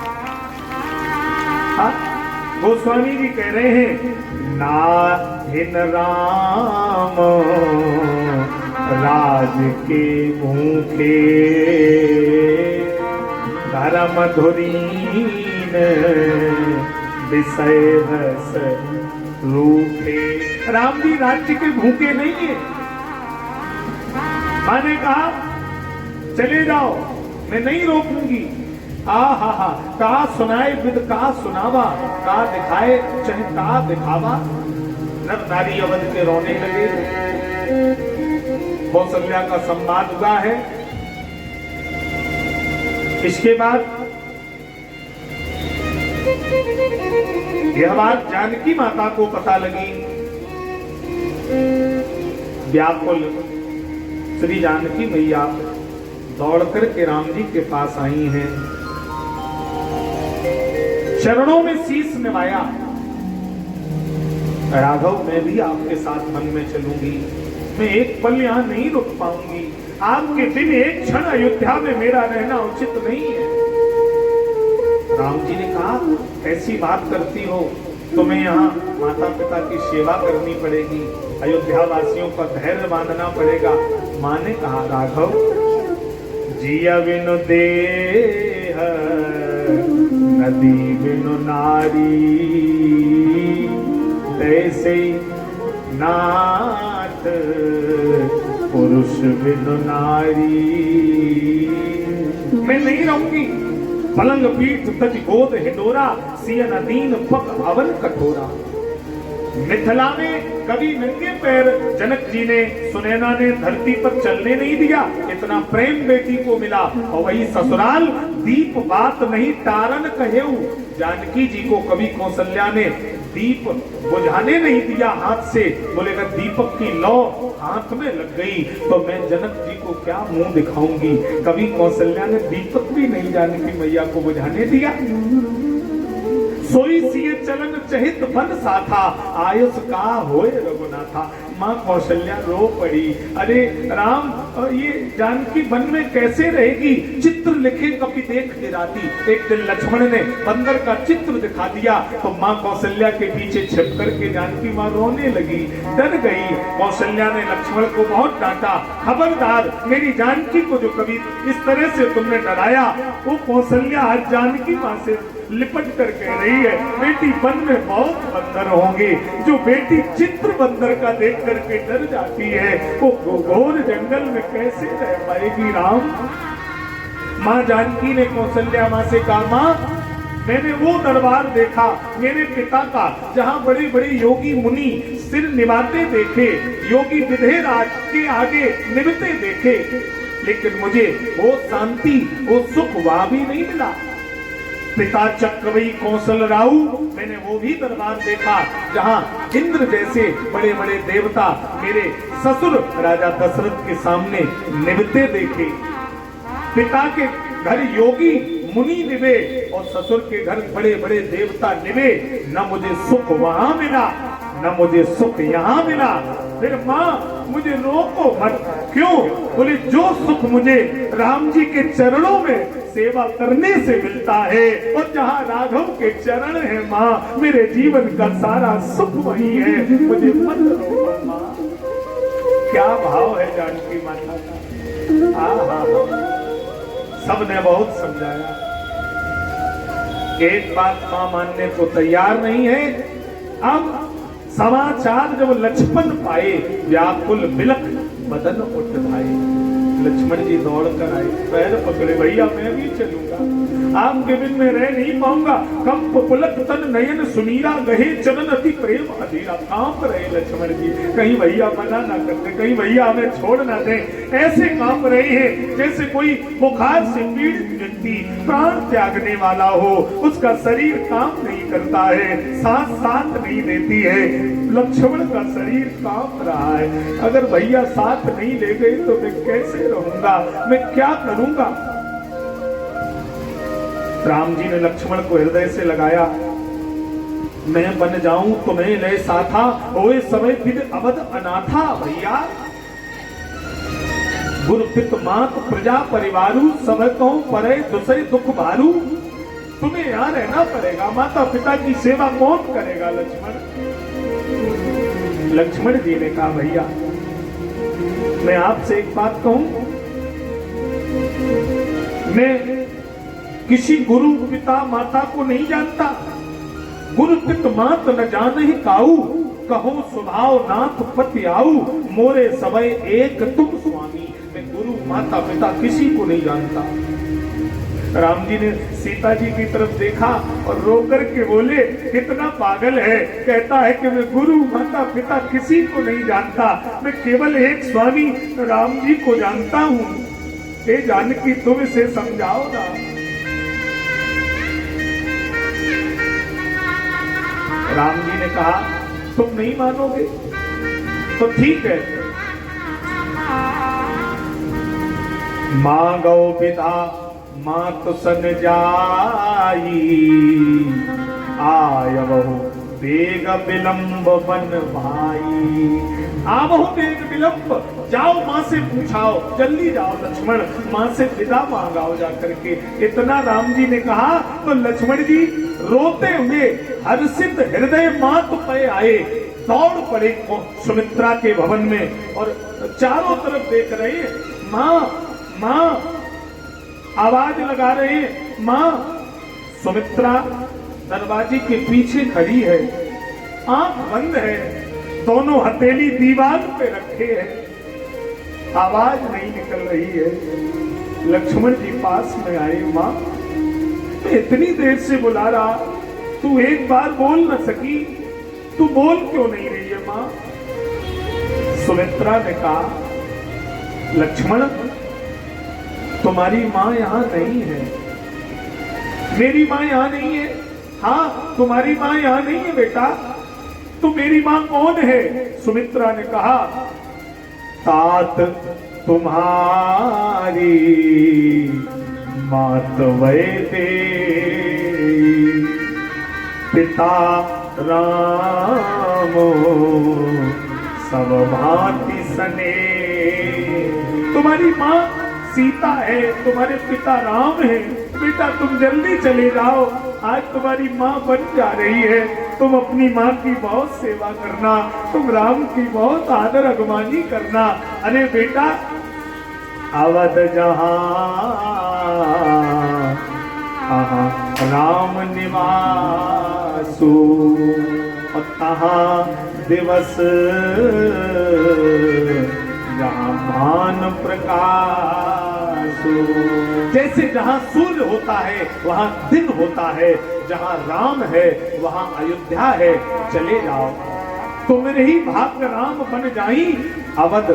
गोस्वामी जी कह रहे हैं, नाहिन राम राज के भूखे, धर्म धुरीन विषय रस रूखे। राम जी राज्य के भूखे नहीं है। माँ ने कहा चले जाओ, मैं नहीं रोकूंगी। हा का सुनाए विद का सुनावा, का दिखाए चाहे का दिखावा। नर नारी अवध के रोने लगे। कौशल्या का सम्मान हुआ है। इसके बाद यह बात जानकी माता को पता लगी। व्याकुल श्री जानकी मैया दौड़ करके राम जी के पास आई हैं, चरणों में शीश नवाया। राघव, मैं भी आपके साथ वन में चलूंगी, मैं एक पल यहाँ नहीं रुक पाऊंगी। आपके दिन एक क्षण अयोध्या में मेरा रहना उचित नहीं है। राम जी ने कहा, ऐसी बात करती हो, तुम्हें यहाँ माता पिता की सेवा करनी पड़ेगी, अयोध्या वासियों का धैर्य बांधना पड़ेगा। माँ ने कहा, राघव, जिया बिनु देह नदी बिनु नारी, तैसे नाथ पुरुष बिनु नारी। मैं नहीं रहूंगी। पलंग पीठ तज गोद हिडोरा, सियन अधीन पग अवन कठोरा। मिथिला में कभी नंगे पैर जनक जी ने, सुनैना ने धरती पर चलने नहीं दिया। इतना प्रेम बेटी को मिला। और वही ससुराल दीप बात नहीं तारन कहेऊ। जानकी जी को कभी कौशल्या ने दीप बुझाने नहीं दिया हाथ से। बोलेगा दीपक की लौ हाथ में लग गई तो मैं जनक जी को क्या मुंह दिखाऊंगी। कभी कौशल्या ने दीपक भी नहीं जानकी मैया को बुझाने दिया। सोई सिए चलन चहित बन साथा, आयुष का होए रघुनाथा। माँ कौशल्या रो पड़ी। अरे राम, ये जानकी वन में कैसे रहेगी? चित्र लिखे कभी देख निराती। एक दिन लक्ष्मण ने बंदर का चित्र दिखा दिया तो माँ कौशल्या के पीछे छिप करके जानकी माँ रोने लगी, डर गई। कौशल्या ने लक्ष्मण को बहुत डांटा, खबरदार, मेरी जानकी को जो कभी इस तरह से तुमने डराया। वो कौशल्या आज जानकी माँ से लिपट कर कह रही है, बेटी वन में बहुत बंदर होंगे। जो बेटी चित्र बंदर का देख करके डर जाती है, वो घोर जंगल में कैसे रह पाएगी? राम, माँ जानकी ने कौशल्या माँ से कहा, माँ, मैंने वो दरबार देखा मेरे पिता का, जहाँ बड़े बड़े योगी मुनि सिर निभाते देखे, योगी विधेयराज के आगे निभते देखे, लेकिन मुझे वो शांति, वो सुख वहां भी नहीं मिला। पिता चक्रवर्ती कौशल राहु, मैंने वो भी दरबार देखा जहाँ इंद्र जैसे बड़े बड़े देवता मेरे ससुर राजा दशरथ के सामने निभते देखे। पिता के घर योगी मुनि निभे और ससुर के घर बड़े बड़े देवता निभे। न मुझे सुख वहां मिला, न मुझे सुख यहाँ मिला। फिर माँ, मुझे रोको मत। क्यों? बोले, जो सुख मुझे राम जी के चरणों में सेवा करने से मिलता है, और जहाँ राघव के चरण है माँ, मेरे जीवन का सारा सुख वही है। मुझे मत रोको माँ। क्या भाव है जानकी माता का। आहा, सबने बहुत समझाया। एक बात मां मानने को तैयार नहीं है। अब समाचार जब लक्ष्मण पाए, व्याकुल बिलख बदन उठ भाई। लक्ष्मण जी दौड़ कर आए, पैर पकड़े, भैया मैं भी चलूंगा, आपके बिन में रह नहीं पाऊंगा। कंप पुलक तन नयन सुनीरा, गहे चरण अति प्रेम अधीरा। कांप रहे लक्ष्मण जी, कहीं भैया मना ना करते, कहीं भैया हमें छोड़ ना दे। ऐसे कांप रहे हैं जैसे कोई बुखार से पीड़ित व्यक्ति प्राण त्यागने वाला हो, उसका शरीर काम नहीं करता है, सांस साथ नहीं देती है। लक्ष्मण का शरीर कांप रहा है। अगर भैया साथ नहीं ले गए तो मैं कैसे रहूंगा, मैं क्या करूंगा? राम जी ने लक्ष्मण को हृदय से लगाया। मैं बन जाऊं तुम्हें ले साथा, ओए समय फिर अवध अनाथा। भैया गुरु पित मात प्रजा परिवारू, सब कहूं परे दुसरे दुख भारू। तुम्हें यहाँ रहना पड़ेगा, माता पिता की सेवा कौन करेगा? लक्ष्मण जी ने कहा भैया मैं आपसे एक बात कहूं, मैं किसी गुरु पिता माता को नहीं जानता। गुरु पित मात न जान ही काऊ, कहो स्वभाव नाथ पति आऊ। मोरे सबय एक तुम स्वामी। मैं गुरु माता पिता किसी को नहीं जानता। राम जी ने सीता जी की तरफ देखा और रो कर के बोले कितना पागल है, कहता है कि मैं गुरु माता पिता किसी को नहीं जानता, मैं केवल एक स्वामी राम जी को जानता हूं। हे जानकी तुम इसे समझाओ ना। राम जी ने कहा तुम नहीं मानोगे तो ठीक है। मांगो पिता मात सन जाई, आयवहु बेग विलंब बन भाई। आवहु बेग विलंब, जाओ माँ से पूछाओ, जल्दी जाओ लक्ष्मण, माँ से विदा मांगाओ जाकर के। इतना राम जी ने कहा तो लक्ष्मण जी रोते हुए हर्षित हृदय मात पे आए, दौड़ पड़े सुमित्रा के भवन में और चारों तरफ देख रहे माँ माँ आवाज लगा रहे हैं। माँ सुमित्रा दरवाजे के पीछे खड़ी है, आंख बंद है, दोनों हथेली दीवार पे रखे हैं, आवाज नहीं निकल रही है। लक्ष्मण जी पास में आए, माँ मैं इतनी देर से बुला रहा, तू एक बार बोल न सकी, तू बोल क्यों नहीं रही है माँ? सुमित्रा ने कहा लक्ष्मण तुम्हारी माँ यहाँ नहीं है। मेरी माँ यहाँ नहीं है? हाँ तुम्हारी माँ यहाँ नहीं है बेटा। तो मेरी माँ कौन है? सुमित्रा ने कहा तात तुम्हारी मात वैदे, पिता रामो सब भांति सने। तुम्हारी माँ सीता है, तुम्हारे पिता राम है। बेटा तुम जल्दी चले जाओ, आज तुम्हारी माँ बन जा रही है, तुम अपनी माँ की बहुत सेवा करना, तुम राम की बहुत आदर अगमानी करना। अरे बेटा अवध जहां राम निवासु, तहां दिवस जहां भान प्रकाश। जैसे जहां सूर्य होता है वहां दिन होता है, जहां राम है वहां अयोध्या है। चले जाओ, तुम्हारे ही भाग्य राम बन जाई, अवध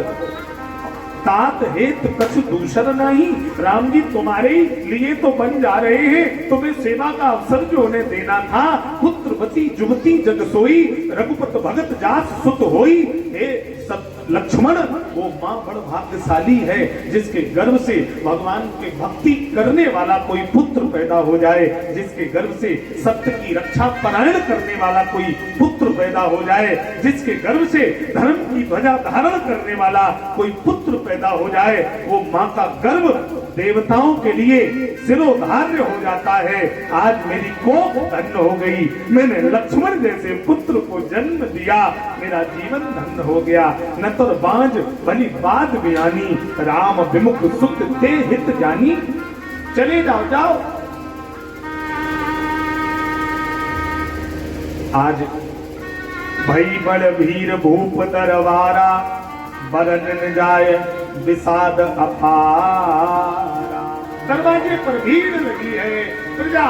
तात हेत कछु दूसर नहीं। राम जी तुम्हारे लिए तो बन जा रहे हैं, तुम्हें सेवा का अवसर जो उन्हें देना था। पुत्रवती जुवती जग सोई, रघुपत भगत जास सुत होई। हे सब लक्ष्मण वो माँ बड़ भाग्यशाली है जिसके गर्भ से भगवान के भक्ति करने वाला कोई पुत्र पैदा हो जाए, जिसके गर्भ से सत्य की रक्षा परायण करने वाला कोई पुत्र पैदा हो जाए, जिसके गर्भ से धर्म की ध्वजा धारण करने वाला कोई पुत्र पैदा हो जाए। वो माँ का गर्भ देवताओं के लिए सिरोधार्य हो जाता है। आज मेरी कोख धन्य हो गई, मैंने लक्ष्मण जैसे पुत्र को जन्म दिया, मेरा जीवन धन्य हो गया। न तो बांझ भली बात बयानी, राम विमुख सुत ते हित जानी। चले जाओ जाओ। आज भई बड़ भीर भूप दरबारा, बरन जाय विषाद अपारा। दरवाजे पर भीड़ लगी है, प्रजा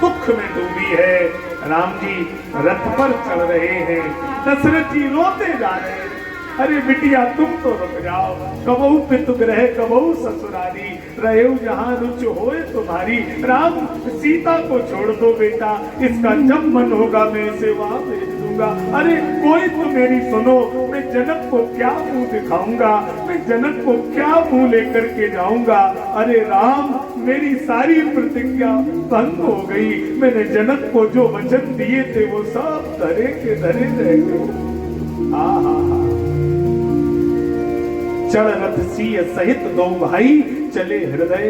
दुख में डूबी है। राम जी रथ पर चल रहे हैं, दशरथ जी रोते जा रहे हैं। अरे बिटिया तुम तो रुक जाओ, कबहू पितु ग्रह कबहू ससुरारी, रहे जहां रुच होए तुम्हारी। राम सीता को छोड़ दो बेटा, इसका जब मन होगा मैं इसे वहां भेज दूंगा। अरे कोई तो मेरी सुनो, मैं जनक को क्या मुंह दिखाऊंगा, मैं जनक को क्या मुंह लेकर के जाऊंगा। अरे राम मेरी सारी प्रतिज्ञा भंग हो गई, मैंने जनक को जो वचन दिए थे वो सब धरे के धरे रह गए। चढ़ रथ सिय सहित दो भाई, चले हृदय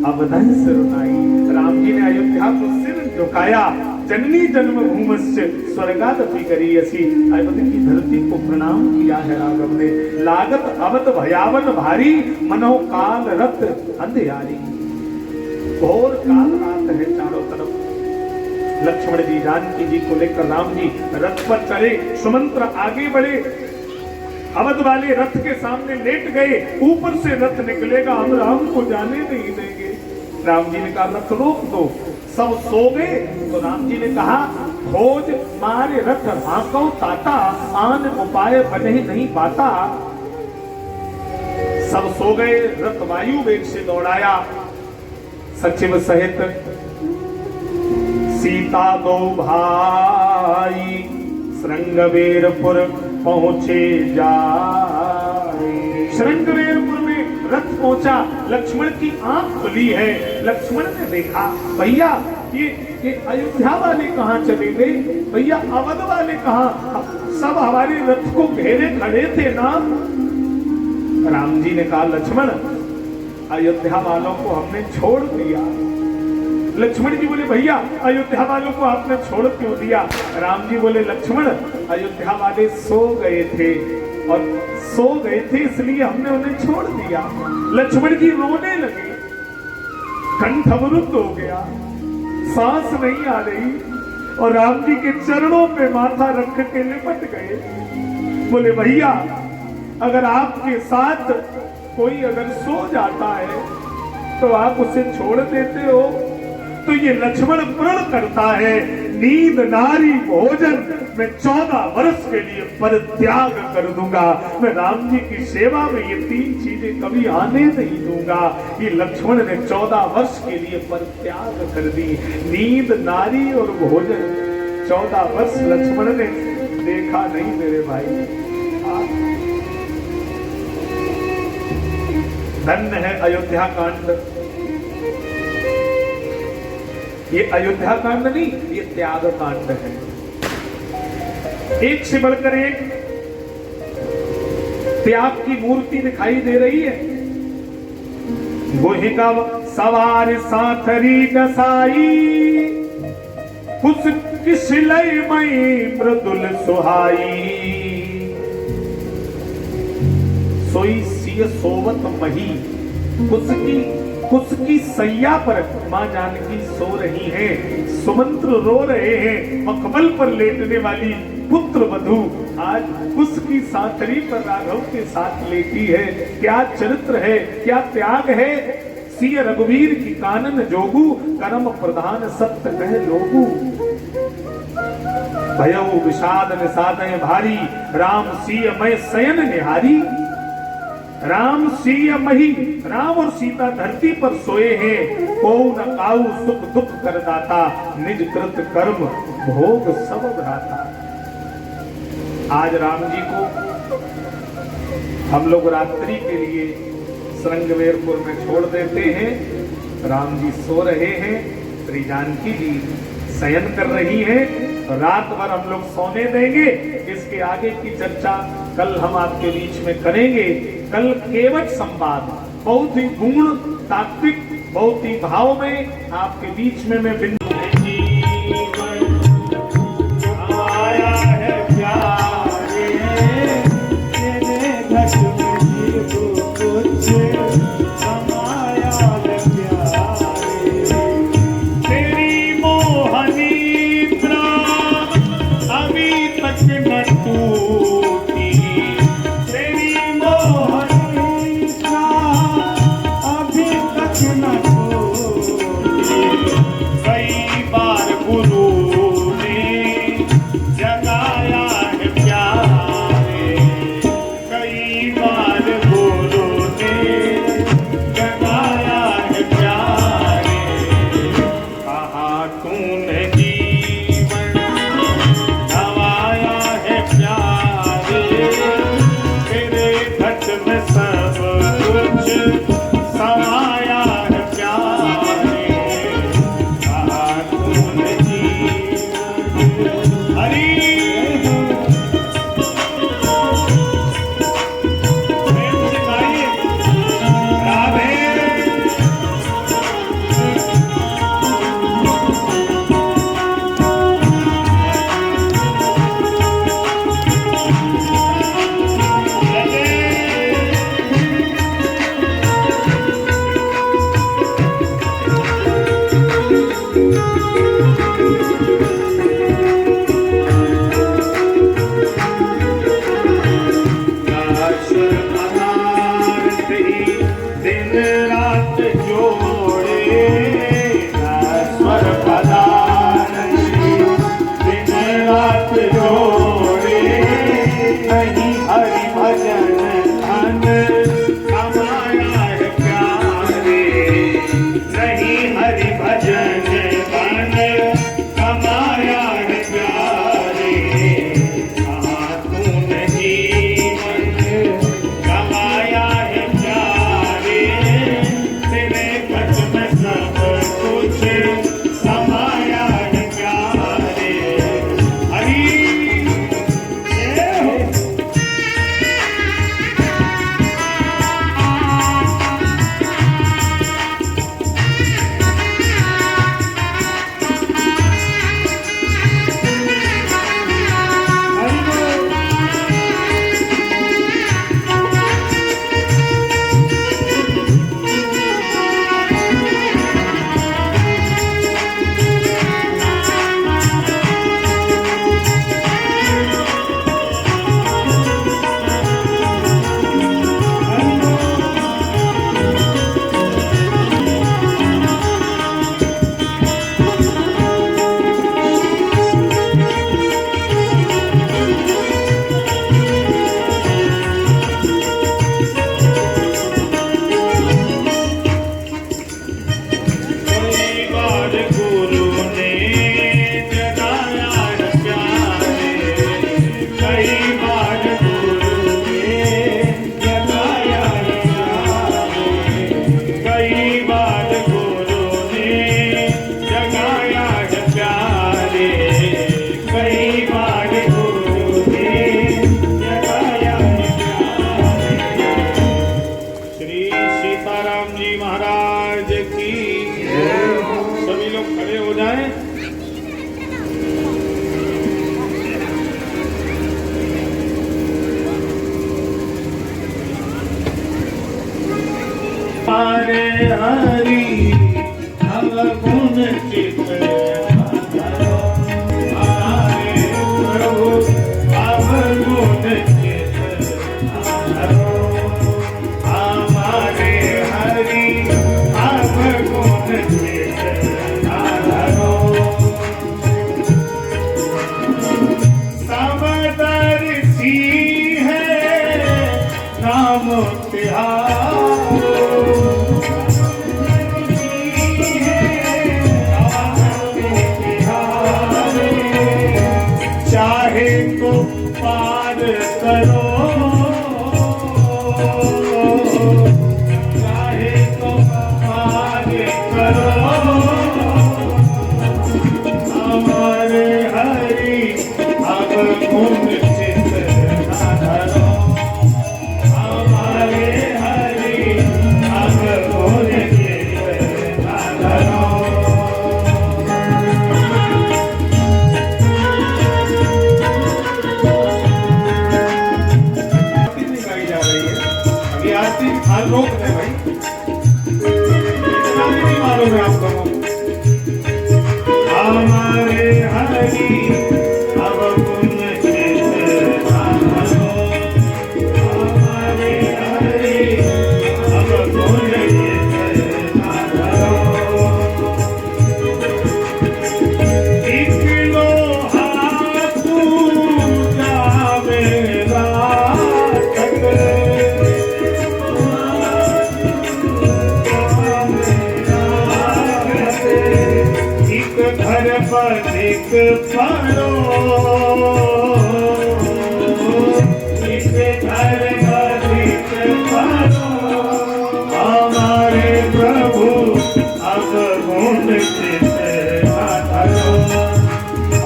अवधंस रुनाई। राम जी ने अयोध्या को सिर झुकाया, जननी जन्म भूमस्य स्वर्गादपि करियसी। अयोध्या की धरती को प्रणाम किया है राघव ने। लागत अवध भयावन भारी, मनो काल रत अंधियारी। घोर काल रात है चारों तरफ। लक्ष्मण जी जानकी जी को लेकर राम जी रथ पर चले, सुमंत्र आगे बढ़े, अवध वाले रथ के सामने लेट गए। ऊपर से रथ निकलेगा, हम राम को जाने नहीं देंगे। राम जी ने कहा रथ रोक दो, सब सो गए। तो राम जी ने कहा खोज मारे रथ हाको ताता, आन उपाय बने नहीं पाता। सब सो गए, रथ वायु वेग से दौड़ाया। सचिव सहित सीता दो भाई, श्रृंगवेरपुर पहुंचे जाए। श्रृंगवेरपुर में रथ पहुंचा, लक्ष्मण की आंख खुली है। लक्ष्मण ने देखा भैया ये अयोध्या वाले कहाँ चले गए, भैया अवध वाले कहाँ, सब हमारे रथ को घेरे खड़े थे ना। राम जी ने कहा लक्ष्मण अयोध्या वालों को हमने छोड़ दिया। लक्ष्मण जी बोले भैया अयोध्या वालों को आपने छोड़ क्यों दिया। राम जी बोले लक्ष्मण अयोध्या वाले सो गए थे, और सो गए थे इसलिए हमने उन्हें छोड़ दिया। लक्ष्मण जी रोने लगे, कंठ अवरुद्ध हो गया, सांस नहीं आ रही, और राम जी के चरणों पे माथा रख के लिपट गए। बोले भैया अगर आपके साथ कोई अगर सो जाता है तो आप उसे छोड़ देते हो। तो ये लक्ष्मण प्रण करता है, नींद नारी भोजन मैं 14 वर्ष के लिए परित्याग कर दूंगा। मैं राम जी की सेवा में ये 3 चीजें कभी आने नहीं दूंगा। ये लक्ष्मण ने 14 वर्ष के लिए परित्याग कर दी, नींद नारी और भोजन। 14 वर्ष लक्ष्मण ने देखा नहीं मेरे भाई। धन्य है अयोध्या कांड। ये अयोध्या कांड नहीं, ये त्याग कांड है। एक से बढ़कर एक त्याग की मूर्ति दिखाई दे रही है। गोहिका सवार साथरी दसाई, उसकी सिलई मई मृदुल सुहाई। सोई सिय सोवत मही, उसकी सैया पर मां जानकी सो रही हैं, सुमंत्र रो रहे हैं। मखमल पर लेटने वाली पुत्र वधू आज उसकी साथरी पर राघव के साथ लेटी है। क्या चरित्र है, क्या त्याग है। सिय रघुवीर की कानन जोगू, कर्म प्रधान सत्य कह लोगू। भयउ विषाद निषाद भारी, राम सिय मय शयन निहारी। राम सिय मही, राम और सीता धरती पर सोए हैं। को न काऊ सुख दुख कर दाता, निज कृत कर्म भोग सब भ्राता। आज राम जी को हम लोग रात्रि के लिए श्रृंगवेरपुर में छोड़ देते हैं। राम जी सो रहे हैं, श्री जानकी जी शयन कर रही हैं। रात भर हम लोग सोने देंगे। इसके आगे की चर्चा कल हम आपके बीच में करेंगे। कल केवट संवाद बहुत ही गुण तात्विक, बहुत ही भाव में आपके बीच में मैं बिंदु आया है प्यारे, तेरे घट में कुछ समाया है प्यारे। तेरी मोहनी प्राण अभी तक न टूटी, तेरी मोहनी प्राण अभी तक न टूटी। हरि अवगुण चित धरो हमारे प्रभु अवगुण चित धरो हमारे हरि अवगुण चित धरो समदर्शी है नाम तिहारो चाहे तो पार करो चाहे तो पार करो हमारे हरि अवगुण चित धरो हमारे हरि अवगुण चित धरो लोग है भाई इतना भी नहीं मालूम है आपको हमारे हरि अवगुण चित धरो हमारे हरि अवगुण चित धरो एक लोहा पूजा मेरा घर पर एक परो एक घर पर एक परो हमारे प्रभु अवगुण चित धरो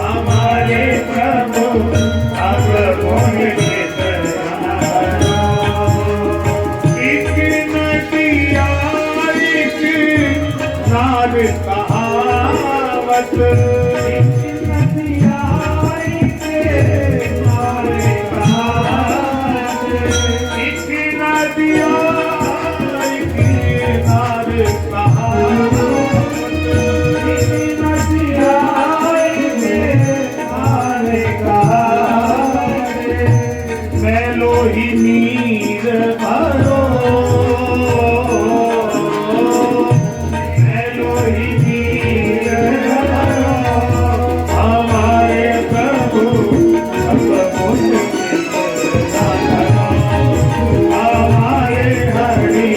हमारे प्रभु अवगुण चित धरो एक नदिया एक नार कहावत नीर भरो हमारे प्रभु अवगुण चित धरो हमारे हरि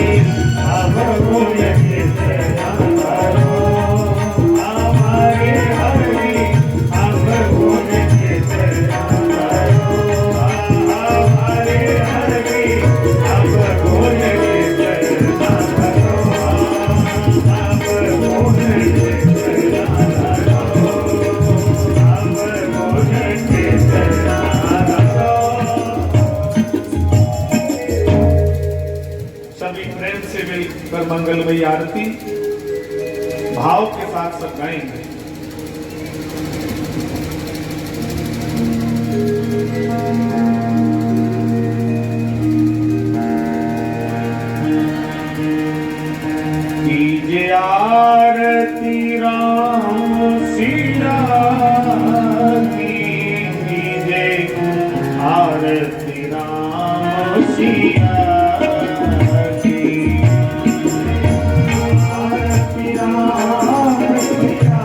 अवगुण चित धरो हमारे हरि अवगुण चित धरो हमारे हरि अवगुण चित धरो अवगुण सभी प्रेम से मिलकर मंगलमयी आरती भाव के साथ सब गाएंगे। कीजिए आरती राम सिया की कीजिए आरती राम सिया की आरती राम सिया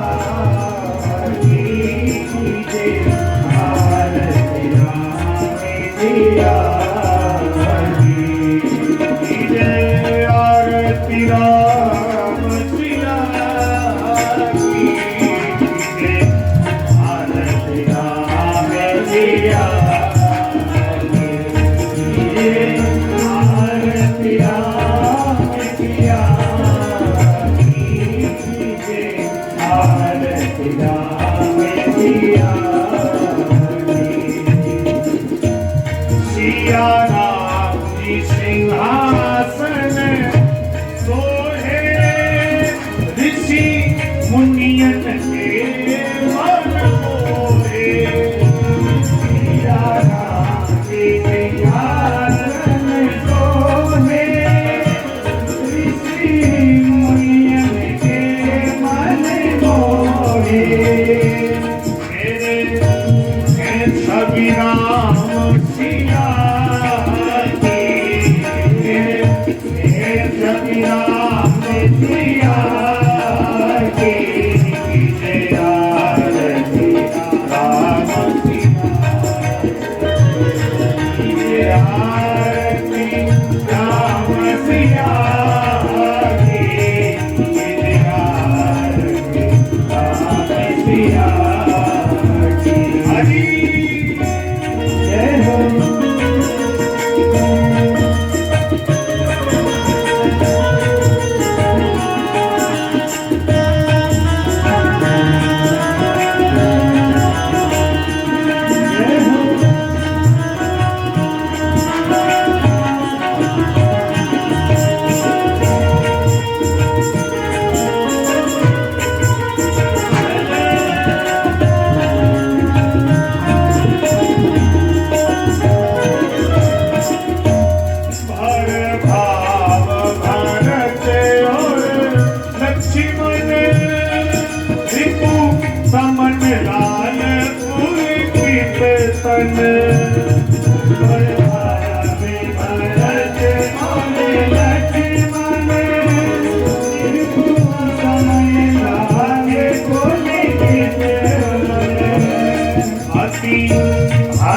मन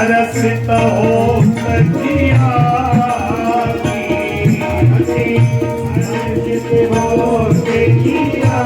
हरसित हो सखिया की हरसित हो सखिया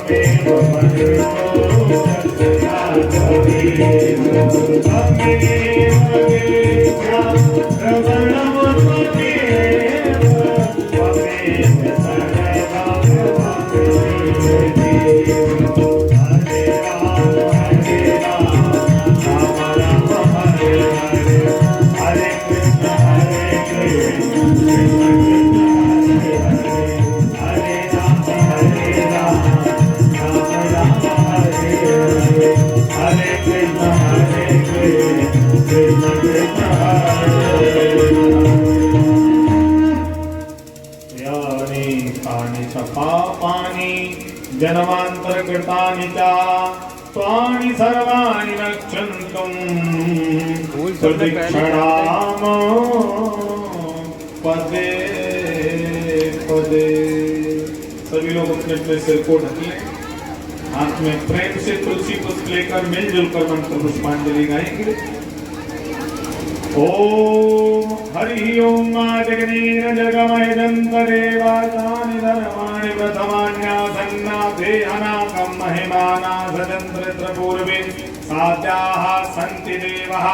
त्वमेव भजतो सदा त्वमेव त्वमेव वेद्या प्रवणं त्वमेव त्वमेव सर्वं त्वमेव देव हरे राम राम राम हरे हरे हरे कृष्ण कृष्ण हरे हरे हरे राम हरे हरे हरे कृष्ण कृष्ण कृष्ण हरे यानि कानि च पापानि जन्मान्तरकृतानि च त्वानि सर्वाणि रक्षन्तुं सुदीक्षणाम पदे पदे। सभी लोग अपने अपने सिर को ढक लें, हाथ में प्रेम से तुलसी पुष्प लेकर मिलजुल कर मंत्र पुष्पांजलि गाएंगे। ओम हरि ओम जगनीर जगमय दंत देवासानि धर्माणि प्रथमान्यासन्नाथे अनाकं महिमाना सदंत्र पूर्वे साध्याः सन्ति देवः।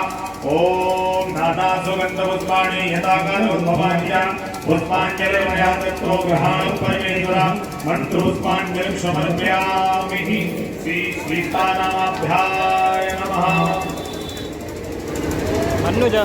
ओम नाना सुगंध पुष्पाणि यथा कालोद्भवान्या पुष्पांजलि मया दत्तो गृहाण परमेश्वरा मंत्र पुष्पांजलि समर्पयामि। श्री सीतारामाभ्याय नमः। अनुजा